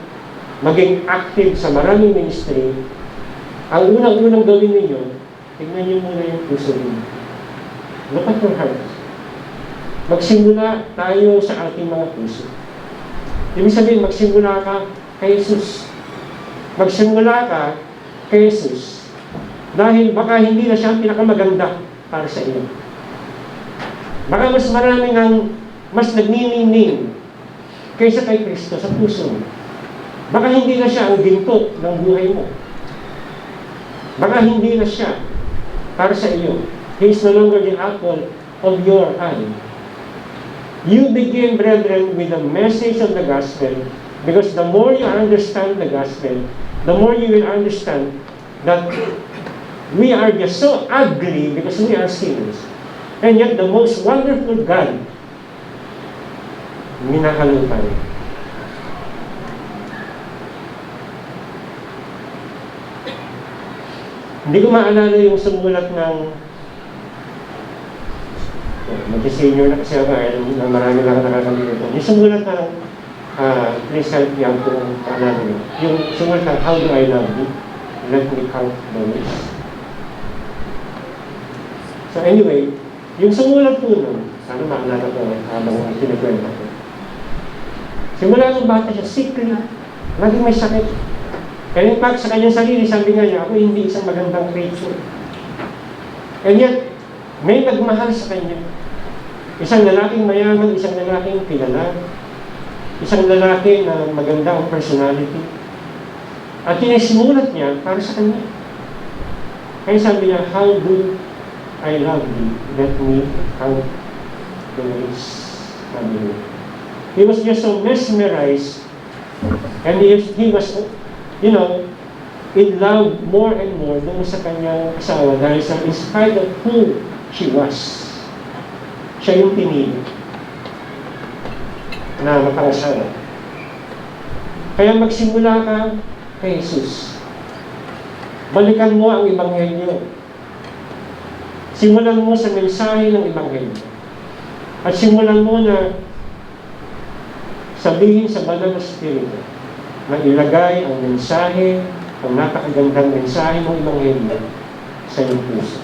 maging active sa maraming ministry. Ang unang-unang gawin ninyo, tignan nyo muna yung puso ninyo. Look at your heart. Magsimula tayo sa ating mga puso. Ibig sabihin, magsimula ka kay Jesus. Magsimula ka kay Jesus. Dahil baka hindi na siya ang pinakamaganda para sa iyo. Baka mas marami ng mas nagniningning kaysa kay Kristo sa puso mo. Baka hindi na siya ang ginto ng buhay mo. Baka hindi na siya para sa iyo. He is no longer the apple of your eye. You begin, brethren, with the message of the gospel, because the more you understand the gospel, the more you will understand that we are just so ugly because we are sinners. And yet the most wonderful God, minahal tayo. Hindi ko maalala yung sumulat ng mag-senior na kasi ako, na marami lang nakakalimutan. Yung sumulat ng please help me out kung paalala nyo. Yung sumulat ng How Do I Love You? Let me count the ways. So anyway, yung sumulat po nun, sana maalala ko habang sinikwenta ko. Simula ng bata siya, sickly, laging may sakit. Kaya in fact, sa kanyang sarili, sabi nga niya, ako hindi isang magandang creature. And yet, may nagmahal sa kanya. Isang lalaking mayaman, isang lalaking kilala, isang lalaki na maganda ang personality. At sinisimulat niya para sa kanya. Kaya sabi niya, how do I love you? Let me count the ways. Sabi niya. He was just so mesmerized, and he was, you know, in love more and more doon sa kanyang asawa dahil sa in spite of who she was. Siya yung pinili. na mapangasara. Kaya magsimula ka kay Jesus. Balikan mo ang Ebanghelyo. Simulan mo sa mensahe ng Ebanghelyo. At simulan mo na sabihin sa Banal na Espiritu na ilagay ang mensahe, ang napakagandang mensahe ng Ebanghelyo sa iyong puso.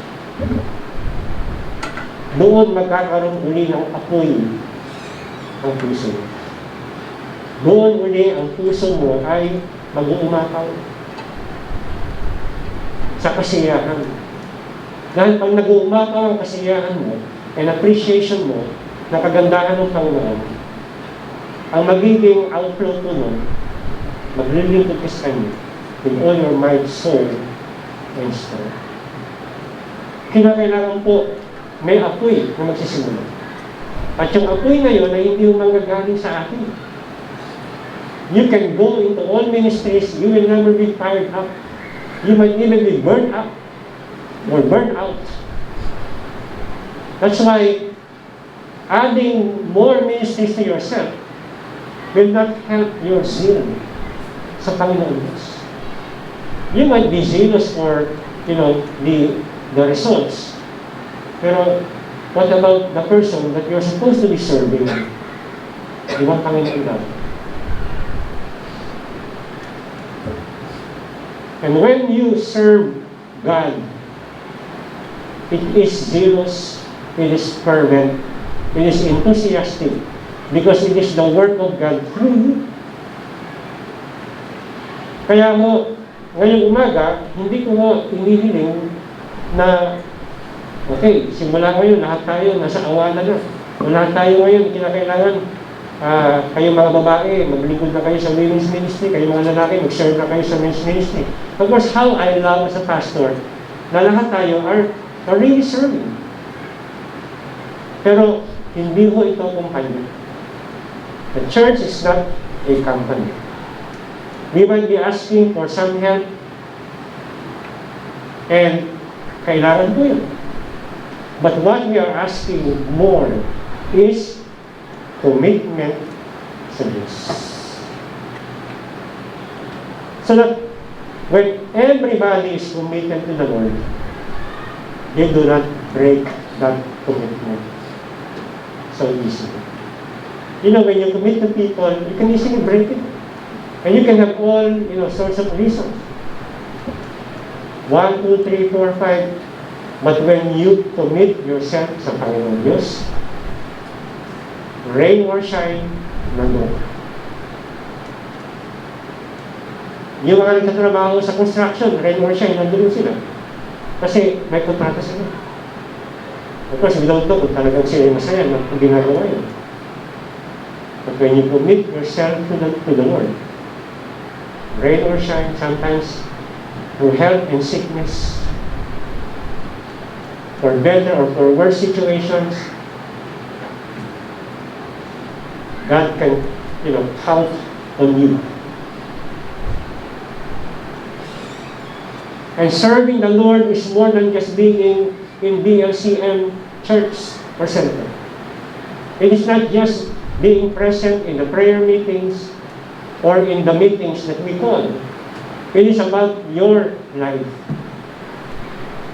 Doon magkakaroon uli ng apoy ang puso mo. Doon uli ang puso mo ay mag-uumapaw sa kasiyahan. Dahil pag nag-uumapaw ang kasiyahan mo and appreciation mo na kagandahan ng Panginoon, ang magiging outflow ko nun, maglilingkod ka sa Kanya with all your might, soul, and strength. Kinakailangan po may apoy na magsisimula. At yung apoy na yun ay hindi yung manggagaling sa atin. You can go into all ministries, you will never be fired up. You might even be burned up or burned out. That's why adding more ministries to yourself will not help your zeal sa Panginoon Diyos. You might be zealous for, the results. Pero what about the person that you're supposed to be serving? Di ba Panginoon natin? And when you serve God, it is zealous, it is fervent, it is enthusiastic, because it is the work of God through you. Kaya mo, ngayong umaga, hindi ko mo inihiling na, okay, simula ngayon, lahat tayo nasa awalan na. Lahat tayo ngayon, kinakailangan, kayo mga babae, maglingkod na kayo sa women's ministry, kayo mga lalaki, mag-serve na kayo sa men's ministry. Of course, how I love as a pastor, na lahat tayo are really serving. Pero, hindi ho ito kumpanya. The church is not a company. We might be asking for some help, and kailangan po yun. But what we are asking more is commitment sa Diyos. So that when everybody is committed to the Lord, they do not break that commitment so easily. When you commit to people, you can easily break it. And you can have all, sorts of reasons. 1, 2, 3, 4, 5. But when you commit yourself sa Panginoon Diyos, rain or shine, nandun. Yung mga nagtatrabaho sa construction, rain or shine, nandun sila. Kasi may kontrata sila. Of course, we don't know kung talagang sila masaya na kung ginagawa yun. But when you commit yourself to the Lord, rain or shine, sometimes through health and sickness, for better or for worse situations, God can, count on you. And serving the Lord is more than just being in BLCM church or center. It is not just being present in the prayer meetings or in the meetings that we call. It is about your life.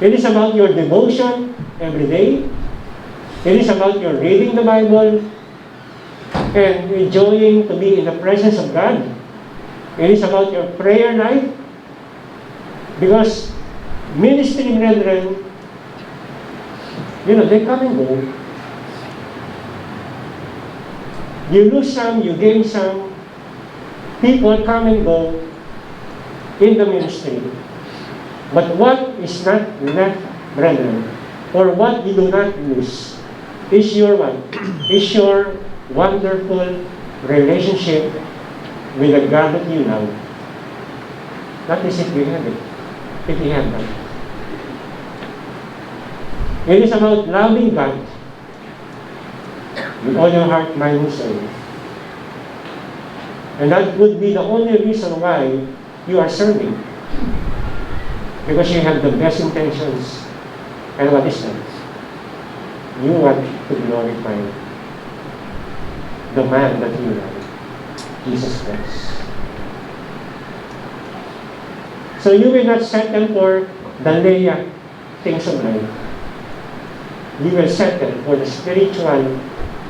It is about your devotion every day. It is about your reading the Bible and enjoying to be in the presence of God. It is about your prayer life. Because ministry brethren, they come and go. You lose some, you gain some. People come and go in the ministry. But what is not left, brethren, or what you do not lose, is your what? Is your wonderful relationship with the God that you love. That is if we have it. If we have that. It is about loving God with all your heart, mind, and soul. And that would be the only reason why you are serving. Because you have the best intentions. And what is that? You want to glorify the man that you love, Jesus Christ. So you will not settle for the Leia things of life. You will settle for the spiritual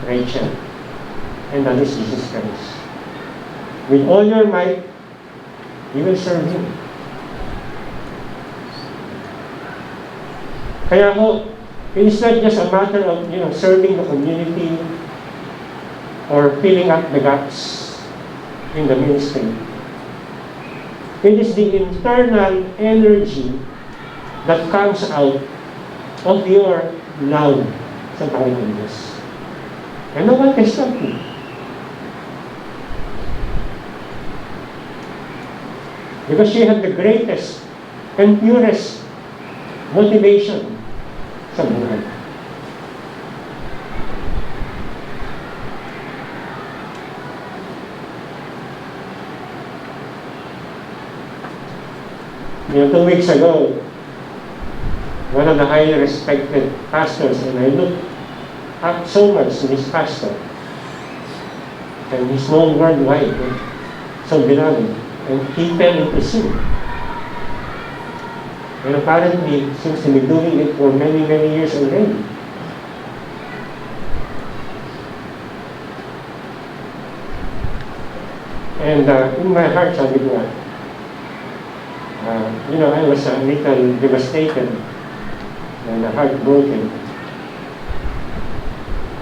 Rachel, and that is Jesus Christ. With all your might, you will serve Him. Kaya ho, it is not just a matter of, serving the community or filling up the gaps in the ministry. It is the internal energy that comes out of your love sa Panginoon Diyos. And no one can stop you. Because you have the greatest and purest motivation sa buhay. You know, 2 weeks ago, one of the highly respected pastors, and I looked up so much to this pastor, and he's known worldwide, so beloved, and he fell into sin. And apparently, seems to be doing it for many, many years already. And in my heart, sabi ko, I was a little devastated and heartbroken.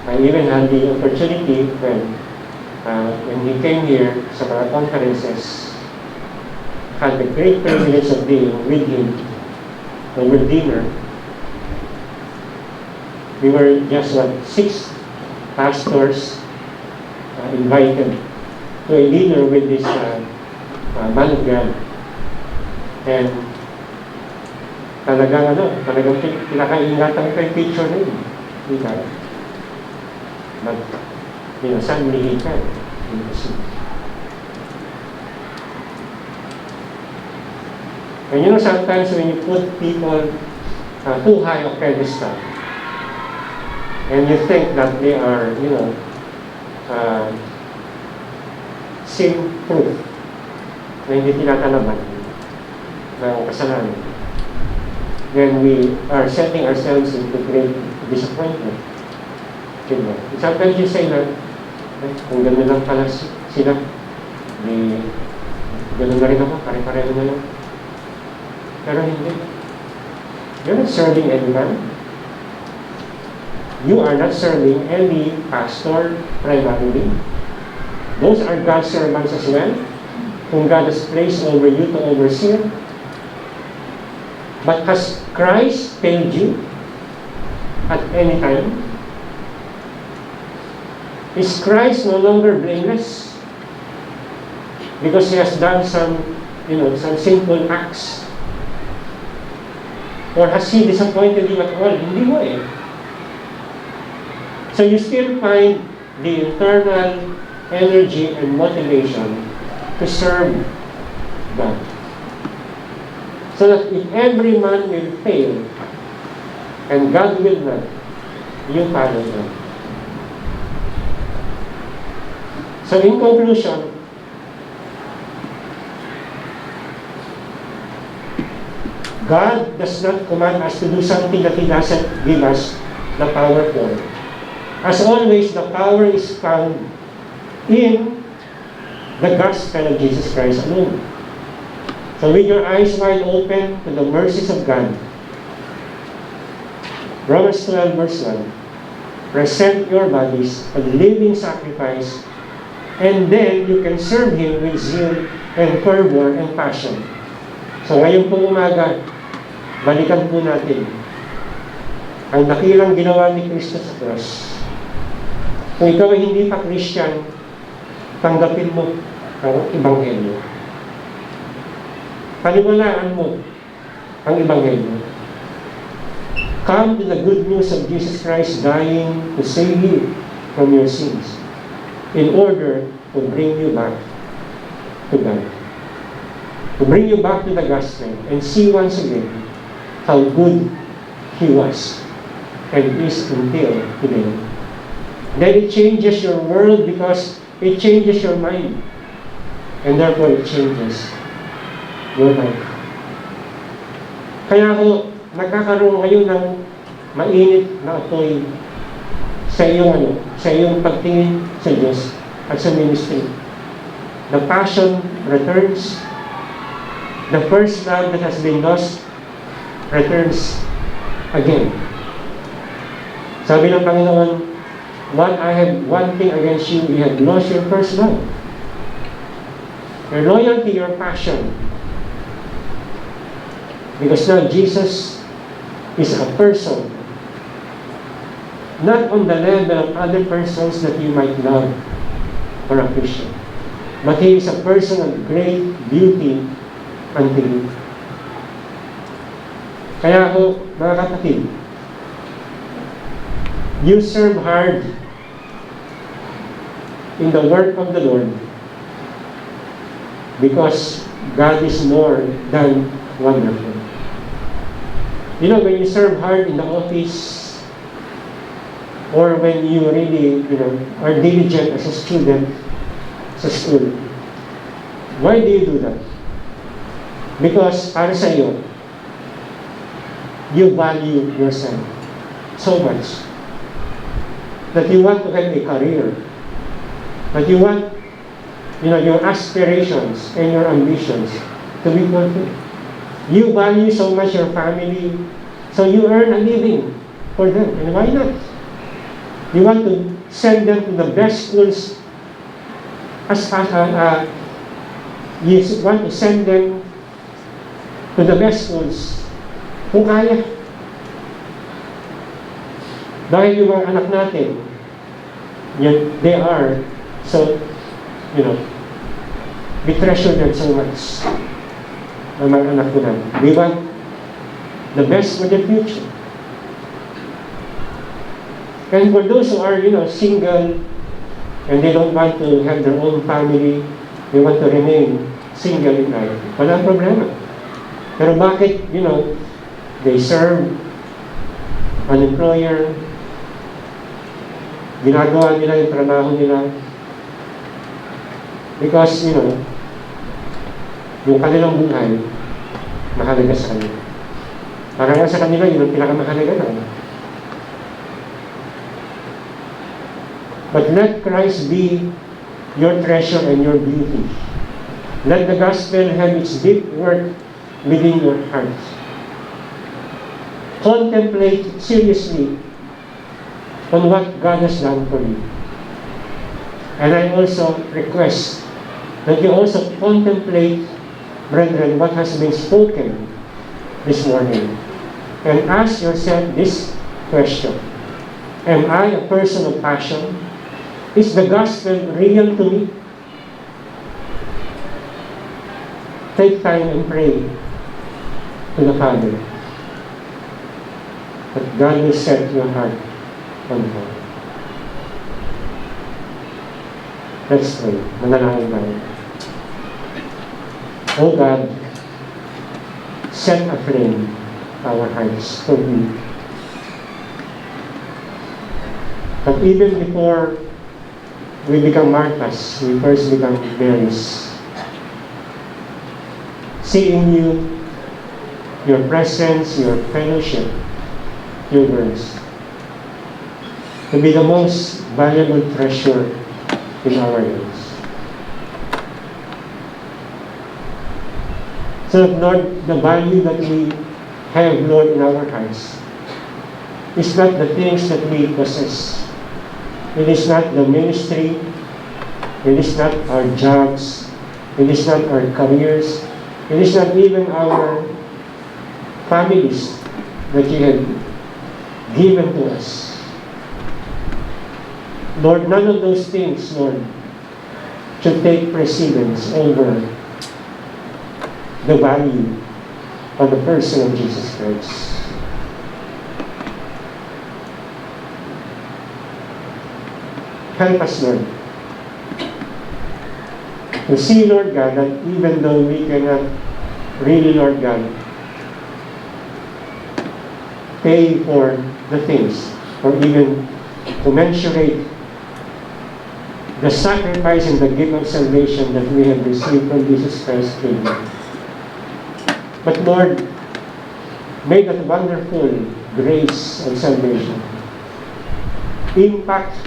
I even had the opportunity when he came here sa mga conferences, had the great privilege of being with him over dinner. We were just 6 pastors invited to a dinner with this man of God. And talagang pinakaingatan ko yung picture na yun. But, suddenly he fell in the sea. And sometimes when you put people too high of pedestal, and you think that they are, sin-proof, na hindi tinatalaban ng kasalanan, then we are setting ourselves into great disappointment. Sometimes you say that, kung gano'n lang pala sila, gano'n na rin ako, pare-pareho na lang. Pero hindi. You're not serving any man. You are not serving any pastor primarily. Those are God's servants as well, whom God has placed over you to oversee. But has Christ failed you at any time? Is Christ no longer blameless because he has done some sinful acts? Or has he disappointed you at all? Hindi mo eh. So you still find the internal energy and motivation to serve God. So that if every man will fail and God will not, you follow God. So in conclusion, God does not command us to do something that He doesn't give us the power for. As always, the power is found in the gospel of Jesus Christ alone. So with your eyes wide open to the mercies of God, Romans 12 verse 1, present your bodies a living sacrifice, and then you can serve Him with zeal and fervor and passion. So ngayon pong umaga, balikan po natin ang dakilang ginawa ni Kristo sa cross. Kung ikaw ay hindi pa Christian, tanggapin mo ang Ebanghelyo. Paniwalaan mo ang Ebanghelyo. Come to the good news of Jesus Christ dying to save you from your sins in order to bring you back to God. To bring you back to the gospel and see once again how good He was and is until today. then it changes your world because it changes your mind. And therefore, it changes your life. Kaya ako, nagkakaroon ngayon ng mainit na apoy sa iyong pagtingin sa Diyos at sa ministry. The passion returns. The first love that has been lost returns again. Sabi ng Panginoon, one thing against you, you have lost your first love. Your loyalty, your passion. Because now Jesus is a person, not on the level of other persons that you might love or appreciate, but He is a person of great beauty unto you. Kaya ako, mga kapatid, you serve hard in the work of the Lord because God is more than wonderful. You know, when you serve hard in the office, or when you really, are diligent as a student sa school, why do you do that? Because para sa iyo, you value yourself so much that you want to have a career, that you want, your aspirations and your ambitions to be fulfilled. You value so much your family, so you earn a living for them. And why not? You want to send them to the best schools you want to send them to the best schools kung kaya. Dahil yung mga anak natin, they are so, we treasure them so much. Ang mga anak ko natin. We want the best for the future. And for those who are, single, and they don't want to have their own family, they want to remain single in life, walang problema. Pero bakit, they serve an employer, ginagawa nila yung trabaho nila, because, yung kanilang buhay, mahalaga sa kanila. Para nga sa kanila, yun ang pinakamahalaga na. But let Christ be your treasure and your beauty. Let the gospel have its deep work within your heart. Contemplate seriously on what God has done for you. And I also request that you also contemplate, brethren, what has been spoken this morning. And ask yourself this question. Am I a person of passion? Is the gospel real to me? Take time and pray to the Father that God will set your heart on fire. Let's pray. Manalangin tayo. Oh God, set aflame our hearts for you. But even before we become Marthas, we first become Marys. Seeing you, your presence, your fellowship, your words, to be the most valuable treasure in our lives. So, Lord, the value that we have, Lord, in our hearts is not the things that we possess. It is not the ministry. It is not our jobs. It is not our careers. It is not even our families that you have given to us. Lord, none of those things, Lord, should take precedence over the value of the person of Jesus Christ. Help us, Lord, to see, Lord God, that even though we cannot really, Lord God, pay for the things, or even commensurate the sacrifice and the gift of salvation that we have received from Jesus Christ King. But Lord, may that wonderful grace and salvation impact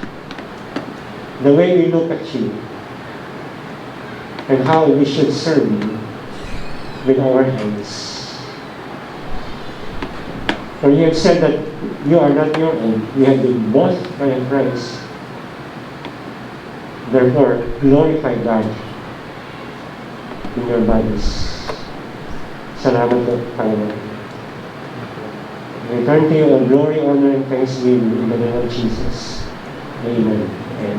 the way we look at you and how we should serve you with our hands. For you have said that you are not your own, you have been bought by a price. Therefore, glorify God in your bodies. Salamat po, Panginoon. Return to you all glory, honor, and thanksgiving in the name of Jesus. Amen. And